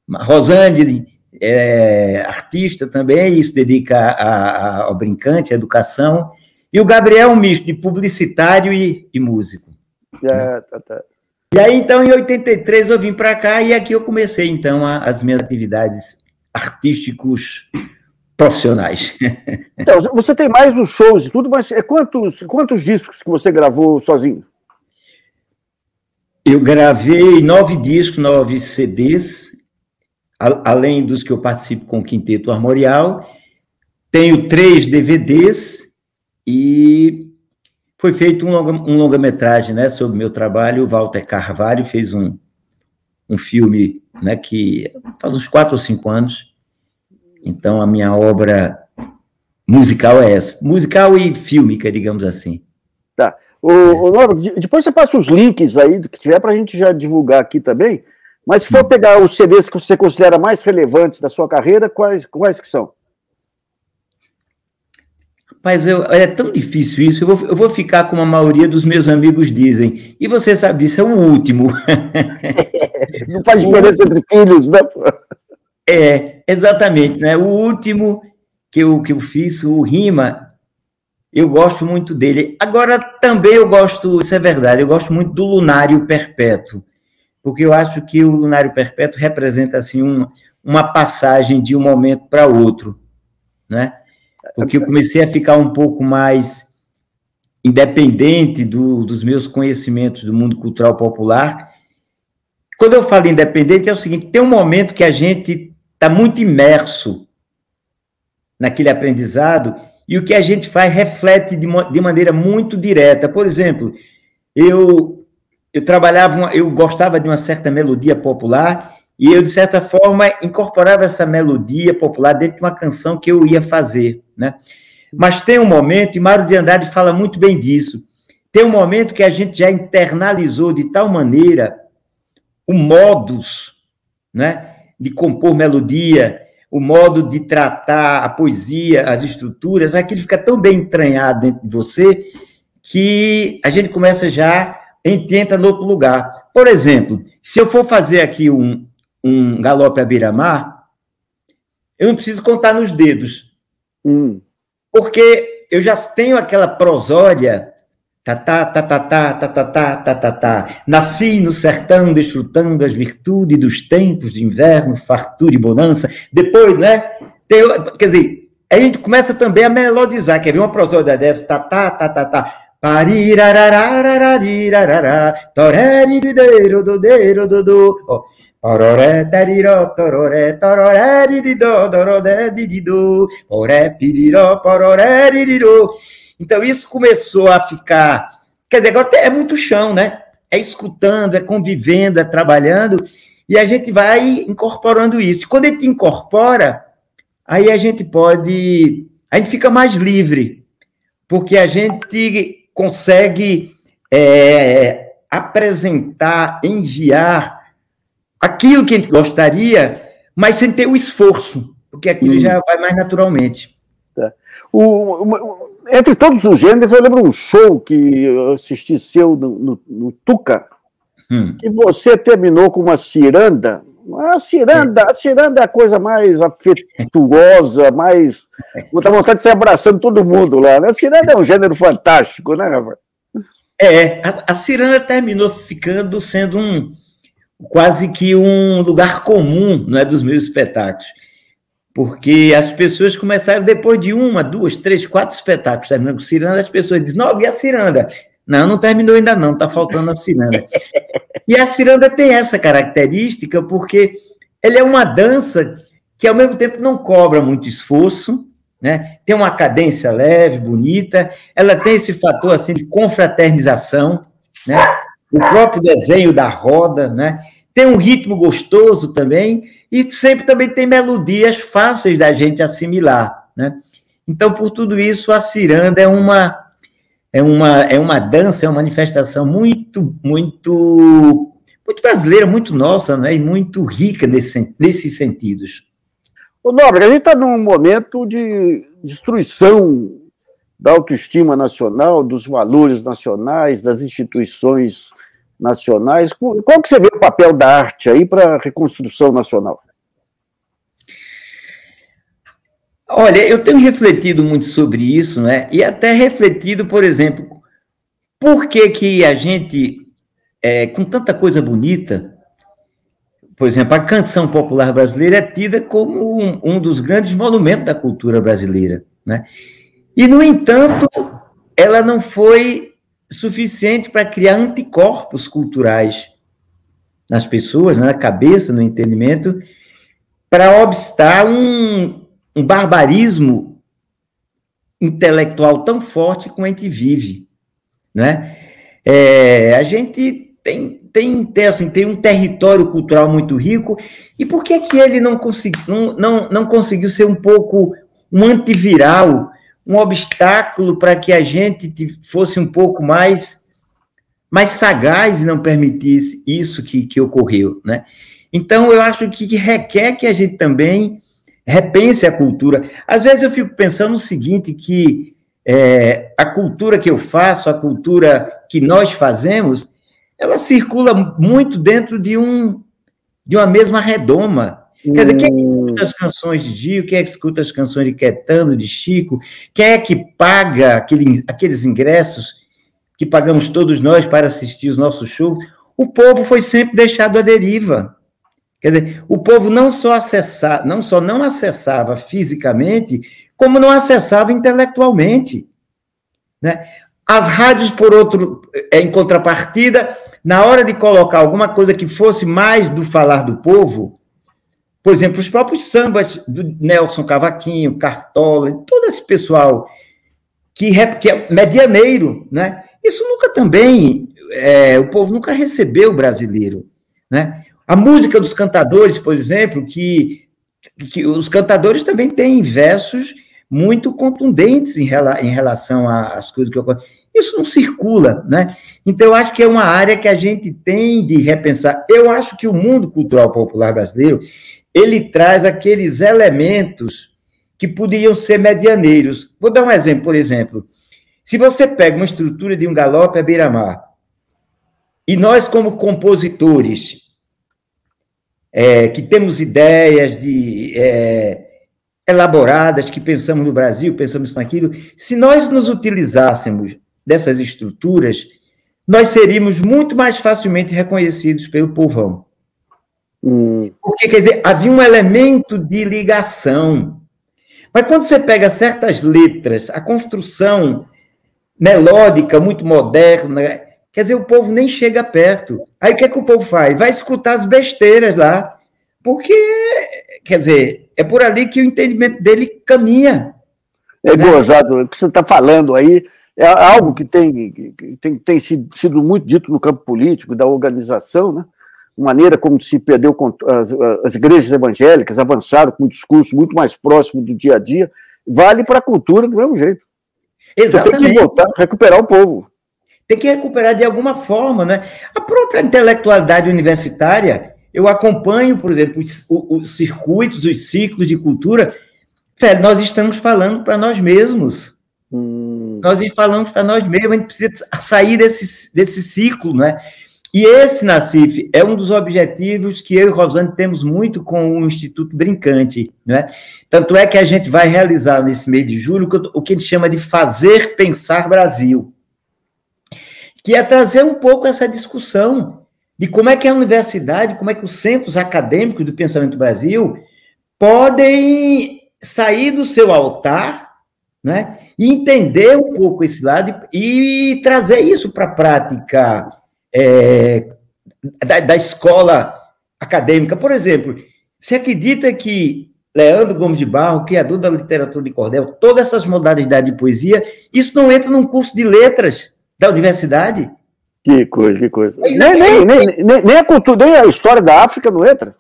Rosângela é artista também, e se dedica ao brincante, à educação. E o Gabriel é um misto de publicitário e músico. Tá. E aí, então, em 83, eu vim para cá e aqui eu comecei, então, as minhas atividades artísticos profissionais. Então, você tem mais os shows e tudo, mas quantos discos que você gravou sozinho? Eu gravei 9 discos, 9 CDs, além dos que eu participo com o Quinteto Armorial. Tenho 3 DVDs e foi feito um longa-metragem, né, sobre o meu trabalho. O Walter Carvalho fez um filme, né, que faz uns 4 ou 5 anos. Então, a minha obra musical é essa. Musical e fílmica, digamos assim. Tá. Depois você passa os links aí do que tiver para a gente já divulgar aqui também. Mas se for pegar os CDs que você considera mais relevantes da sua carreira, quais que são? Rapaz, é tão difícil isso. Eu vou ficar como a maioria dos meus amigos dizem. E você sabe disso, é o último. Não faz diferença entre filhos, né? Exatamente, né? O último que eu fiz, o Rima, eu gosto muito dele. Agora, também eu gosto, isso é verdade, eu gosto muito do Lunário Perpétuo, porque eu acho que o Lunário Perpétuo representa, assim, uma passagem de um momento para outro, né? Porque eu comecei a ficar um pouco mais independente dos meus conhecimentos do mundo cultural popular. Quando eu falo independente, é o seguinte, tem um momento que a gente está muito imerso naquele aprendizado e o que a gente faz reflete de maneira muito direta. Por exemplo, eu gostava de uma certa melodia popular e eu, de certa forma, incorporava essa melodia popular dentro de uma canção que eu ia fazer, né? Mas tem um momento, e Mário de Andrade fala muito bem disso, tem um momento que a gente já internalizou de tal maneira o modus, né, de compor melodia, o modo de tratar a poesia, as estruturas, aquilo fica tão bem entranhado dentro de você que a gente começa já, a gente entra em outro lugar. Por exemplo, se eu for fazer aqui um galope à beira-mar, eu não preciso contar nos dedos, porque eu já tenho aquela prosódia, nasci no sertão desfrutando as virtudes dos tempos de inverno, fartura e bonança. Depois, né, quer dizer, a gente começa também a melodizar, quer ver uma prosódia dessa, Parirarararararirarará, torerideiro, dodeiro, dodô. Tororé, tariró, tororé, tororé, dididó, dorodé, dididô, poré, piriró, pororé, dirirô. Então, isso começou a ficar... Quer dizer, agora é muito chão, né? É escutando, é convivendo, é trabalhando, e a gente vai incorporando isso. E quando a gente incorpora, aí a gente fica mais livre, porque a gente consegue apresentar, enviar aquilo que a gente gostaria, mas sem ter o esforço, porque aquilo já vai mais naturalmente. Tá. Entre todos os gêneros, eu lembro um show que eu assisti seu no Tuca, que você terminou com uma ciranda. A ciranda é a coisa mais afetuosa, mais... Dá vontade de sair abraçando todo mundo lá, né? A ciranda é um gênero fantástico, né, Rafa? A ciranda terminou sendo quase que um lugar comum, não é, dos meus espetáculos, porque as pessoas começaram, depois de 1, 2, 3, 4 espetáculos terminando com ciranda, as pessoas dizem, não, e a ciranda? Não terminou ainda não, está faltando a ciranda. E a ciranda tem essa característica porque ela é uma dança que, ao mesmo tempo, não cobra muito esforço, né? Tem uma cadência leve, bonita, ela tem esse fator assim, de confraternização, né? O próprio desenho da roda, né? Tem um ritmo gostoso também, e sempre também tem melodias fáceis da gente assimilar, né? Então, por tudo isso, a ciranda é uma dança, é uma manifestação muito brasileira, muito nossa, né? E muito rica nesses sentidos. Ô, Nóbrega, a gente está num momento de destruição da autoestima nacional, dos valores nacionais, das instituições nacionais. Qual que você vê o papel da arte aí para a reconstrução nacional? Olha, eu tenho refletido muito sobre isso, né? E até refletido, por exemplo, por que a gente, com tanta coisa bonita, por exemplo, a canção popular brasileira é tida como um dos grandes monumentos da cultura brasileira, né? E, no entanto, ela não foi suficiente para criar anticorpos culturais nas pessoas, na cabeça, no entendimento, para obstar um barbarismo intelectual tão forte como a gente vive, né? A gente tem um território cultural muito rico, e por que ele não conseguiu ser um pouco um antiviral, um obstáculo para que a gente fosse um pouco mais sagaz e não permitisse isso que ocorreu, né? Então, eu acho que requer que a gente também repense a cultura. Às vezes eu fico pensando o seguinte, que a cultura que eu faço, a cultura que nós fazemos, ela circula muito dentro de uma mesma redoma. Quer dizer, quem é que escuta as canções de Gil, quem é que escuta as canções de Caetano, de Chico, quem é que paga aqueles ingressos que pagamos todos nós para assistir os nossos shows? O povo foi sempre deixado à deriva. Quer dizer, o povo não só não acessava fisicamente, como não acessava intelectualmente, né? As rádios, em contrapartida, na hora de colocar alguma coisa que fosse mais do falar do povo, por exemplo, os próprios sambas do Nelson Cavaquinho, Cartola, todo esse pessoal que é medianeiro, né? Isso nunca também, o povo nunca recebeu o brasileiro, né? A música dos cantadores, por exemplo, que os cantadores também têm versos muito contundentes em relação às coisas que ocorrem. Isso não circula, né? Então, eu acho que é uma área que a gente tem de repensar. Eu acho que o mundo cultural popular brasileiro, ele traz aqueles elementos que poderiam ser medianeiros. Vou dar um exemplo, por exemplo. Se você pega uma estrutura de um galope à beira-mar, e nós, como compositores, que temos ideias elaboradas, que pensamos no Brasil, pensamos naquilo, se nós nos utilizássemos dessas estruturas, nós seríamos muito mais facilmente reconhecidos pelo povão. Porque, quer dizer, havia um elemento de ligação. Mas quando você pega certas letras, a construção melódica, muito moderna. Quer dizer, o povo nem chega perto. Aí o que é que o povo faz? Vai escutar as besteiras lá, porque, quer dizer, é por ali que o entendimento dele caminha. É gozado, o que você está falando aí é algo que tem sido muito dito no campo político, da organização, né? Maneira como se perdeu, as igrejas evangélicas avançaram com um discurso muito mais próximo do dia a dia, vale para a cultura do mesmo jeito. Exatamente. Você tem que voltar, recuperar o povo. Tem que recuperar de alguma forma, né? A própria intelectualidade universitária, eu acompanho, por exemplo, os circuitos, os ciclos de cultura. Velho, nós estamos falando para nós mesmos. Nós falamos para nós mesmos, a gente precisa sair desse ciclo, né? E esse, Nassif, é um dos objetivos que eu e Rosane temos muito com o Instituto Brincante, né? Tanto é que a gente vai realizar nesse mês de julho o que a gente chama de Fazer Pensar Brasil, que é trazer um pouco essa discussão de como é que a universidade, como é que os centros acadêmicos do Pensamento Brasil podem sair do seu altar, né, e entender um pouco esse lado e trazer isso para a prática da escola acadêmica. Por exemplo, você acredita que Leandro Gomes de Barro, criador da literatura de cordel, todas essas modalidades de poesia, isso não entra num curso de letras da universidade? Que coisa. Nem a cultura, nem a história da África não entra.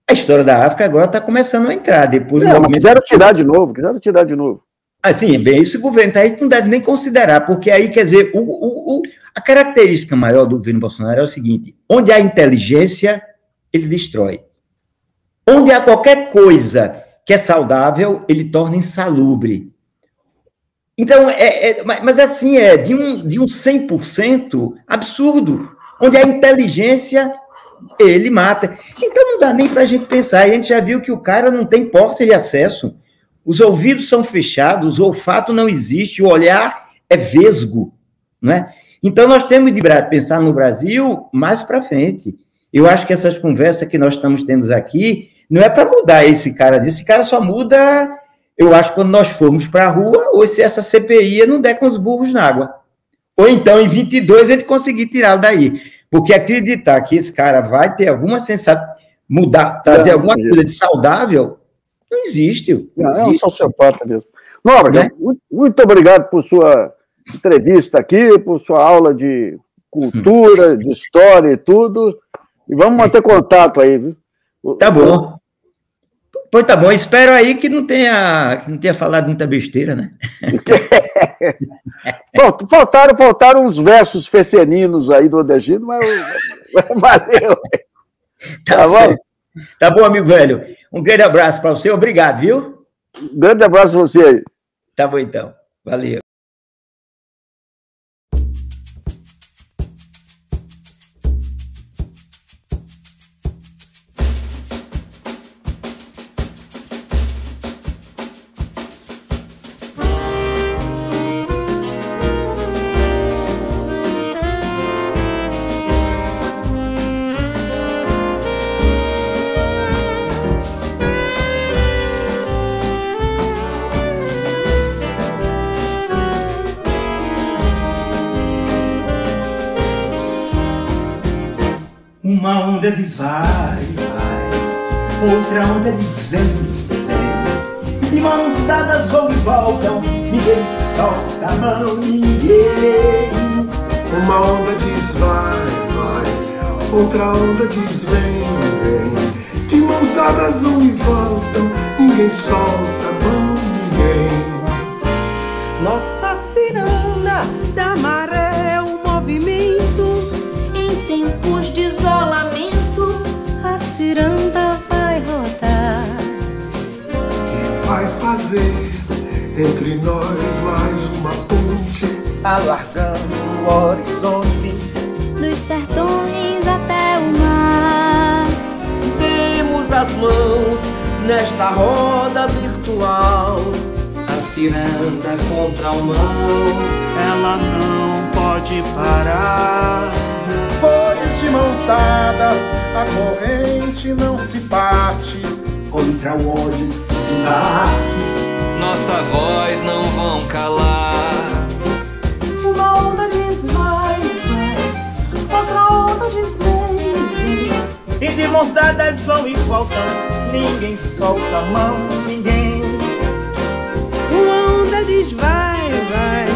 A história da África agora está começando a entrar. Depois mas quiseram tirar de novo. Assim, bem, esse governo aí não deve nem considerar, porque aí, quer dizer, a característica maior do governo Bolsonaro é o seguinte: onde há inteligência, ele destrói. Onde há qualquer coisa que é saudável, ele torna insalubre. Então, mas assim, de um 100% absurdo. Onde há inteligência, ele mata. Então, não dá nem para a gente pensar. A gente já viu que o cara não tem porta de acesso. Os ouvidos são fechados, o olfato não existe, o olhar é vesgo, né? Então, nós temos de pensar no Brasil mais para frente. Eu acho que essas conversas que nós estamos tendo aqui não é para mudar esse cara. Esse cara só muda, eu acho, quando nós formos para a rua, ou se essa CPI não der com os burros na água. Ou então, em 22, ele conseguir tirá-lo daí. Porque acreditar que esse cara vai ter alguma sensação, trazer alguma coisa de saudável, não existe. É um sociopata mesmo. Nóbrega, muito obrigado por sua entrevista aqui, por sua aula de cultura, de história e tudo. E vamos manter contato aí, viu? Tá bom. Pois tá bom. Espero aí que não tenha falado muita besteira, né? Faltaram uns versos feceninos aí do Odegino, mas valeu. Tá bom? Tá bom, amigo velho. Um grande abraço para você. Obrigado, viu? Um grande abraço para você aí. Tá bom, então. Valeu. Uma onda diz vai, vai, outra onda diz vem, vem. De mãos dadas vão e voltam, ninguém solta a mão, ninguém. Uma onda diz vai, vai, outra onda diz vem, vem. De mãos dadas vão e voltam, ninguém solta a mão, ninguém. Nossa ciranda da maré, o movimento. Em tempos de isolamento, a ciranda vai rodar E vai fazer entre nós mais uma ponte, alargando o horizonte, dos sertões até o mar. demos as mãos nesta roda virtual. A ciranda contra o mão, Ela não pode parar, pois de mãos dadas a corrente não se parte. Contra o ódio da arte, nossa voz não vão calar. mãos dadas vão e voltam, ninguém solta a mão, ninguém. Uma onda diz vai, vai,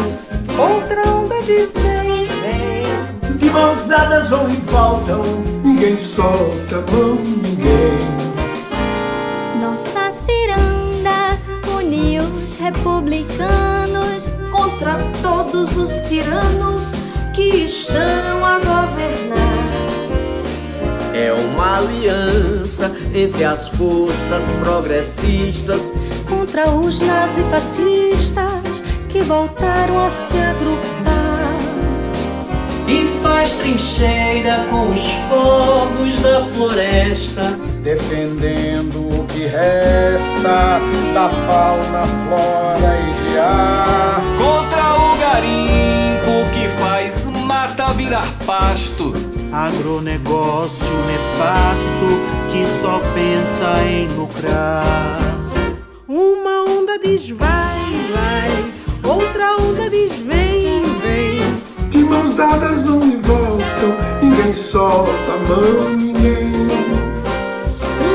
outra onda diz vem, vem. De mãos dadas vão e voltam, ninguém solta a mão, ninguém. Nossa ciranda uniu os republicanos contra todos os tiranos que estão a governar. É uma aliança entre as forças progressistas contra os nazifascistas que voltaram a se agrupar. E faz trincheira com os povos da floresta, defendendo o que resta da fauna, flora e de ar. Contra o garimpo que faz mata virar pasto. Agronegócio nefasto que só pensa em lucrar. Uma onda diz vai, vai, outra onda diz vem, vem. De mãos dadas vão e voltam, ninguém solta a mão, ninguém.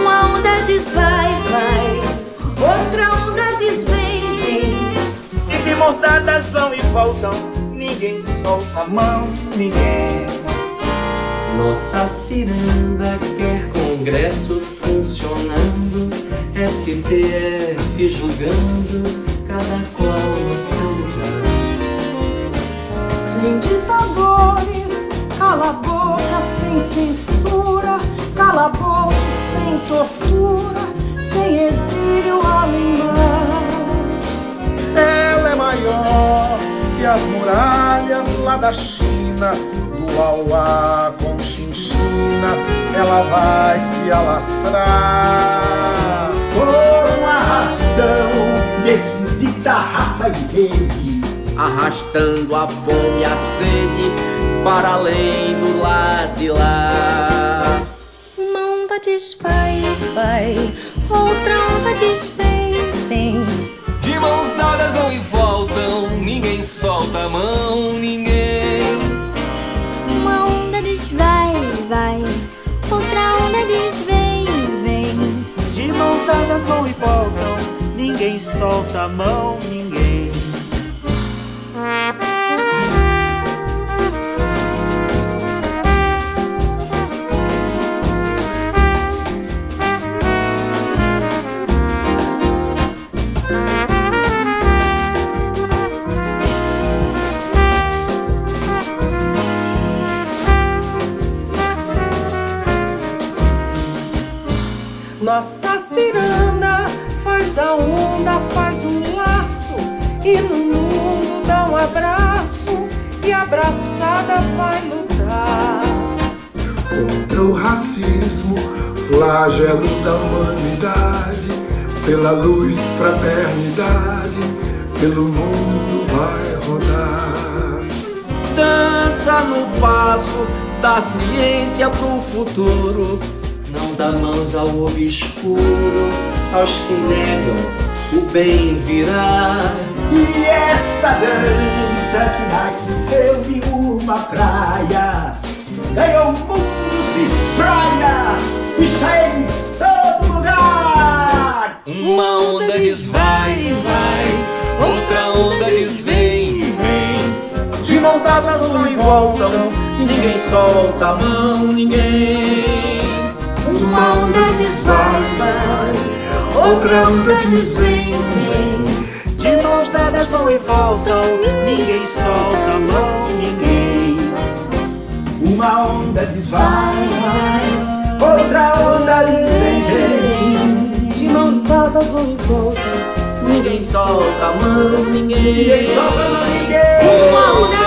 Uma onda diz vai, vai, outra onda diz vem, vem. E de mãos dadas vão e voltam, ninguém solta a mão, ninguém. Nossa ciranda quer Congresso funcionando, STF julgando, cada qual no seu lugar. Sem ditadores, cala a boca sem censura, calabouço sem tortura, sem exílio alemão. Ela é maior que as muralhas lá da China, do Auá com Chinchina, ela vai se alastrar. Por uma arrastão desses de tarrafa e rede, arrastando a fome e a sede para além do lado de lá. Uma onda diz vai, vai, outra onda diz vem, vem. De mãos dadas vão e voltam, ninguém solta a mão, ninguém. Uma onda diz vai, vai, outra onda diz vem, vem. de mãos dadas vão e voltam, ninguém solta a mão, ninguém. Nossa ciranda faz a onda, faz um laço e no mundo dá um abraço e abraçada vai lutar contra o racismo, flagelo da humanidade, pela luz, fraternidade, pelo mundo vai rodar. Dança no passo da ciência pro futuro, não dá mãos ao obscuro, aos que negam o bem virá. E essa dança que nasceu de uma praia ganhou o mundo, se espraia e está em todo lugar. Uma onda diz vai, vai, outra onda diz vem, vem. De mãos dadas vão e voltam, ninguém solta a mão, ninguém. Uma onda diz vai, vai, outra onda diz vem, vem. De mãos dadas vão e voltam, ninguém solta a mão, ninguém. Uma onda diz vai, vai, outra onda diz vem, vem. De mãos dadas vão e voltam, Ninguém solta a mão, ninguém. Ninguém solta a mão, ninguém. Uma onda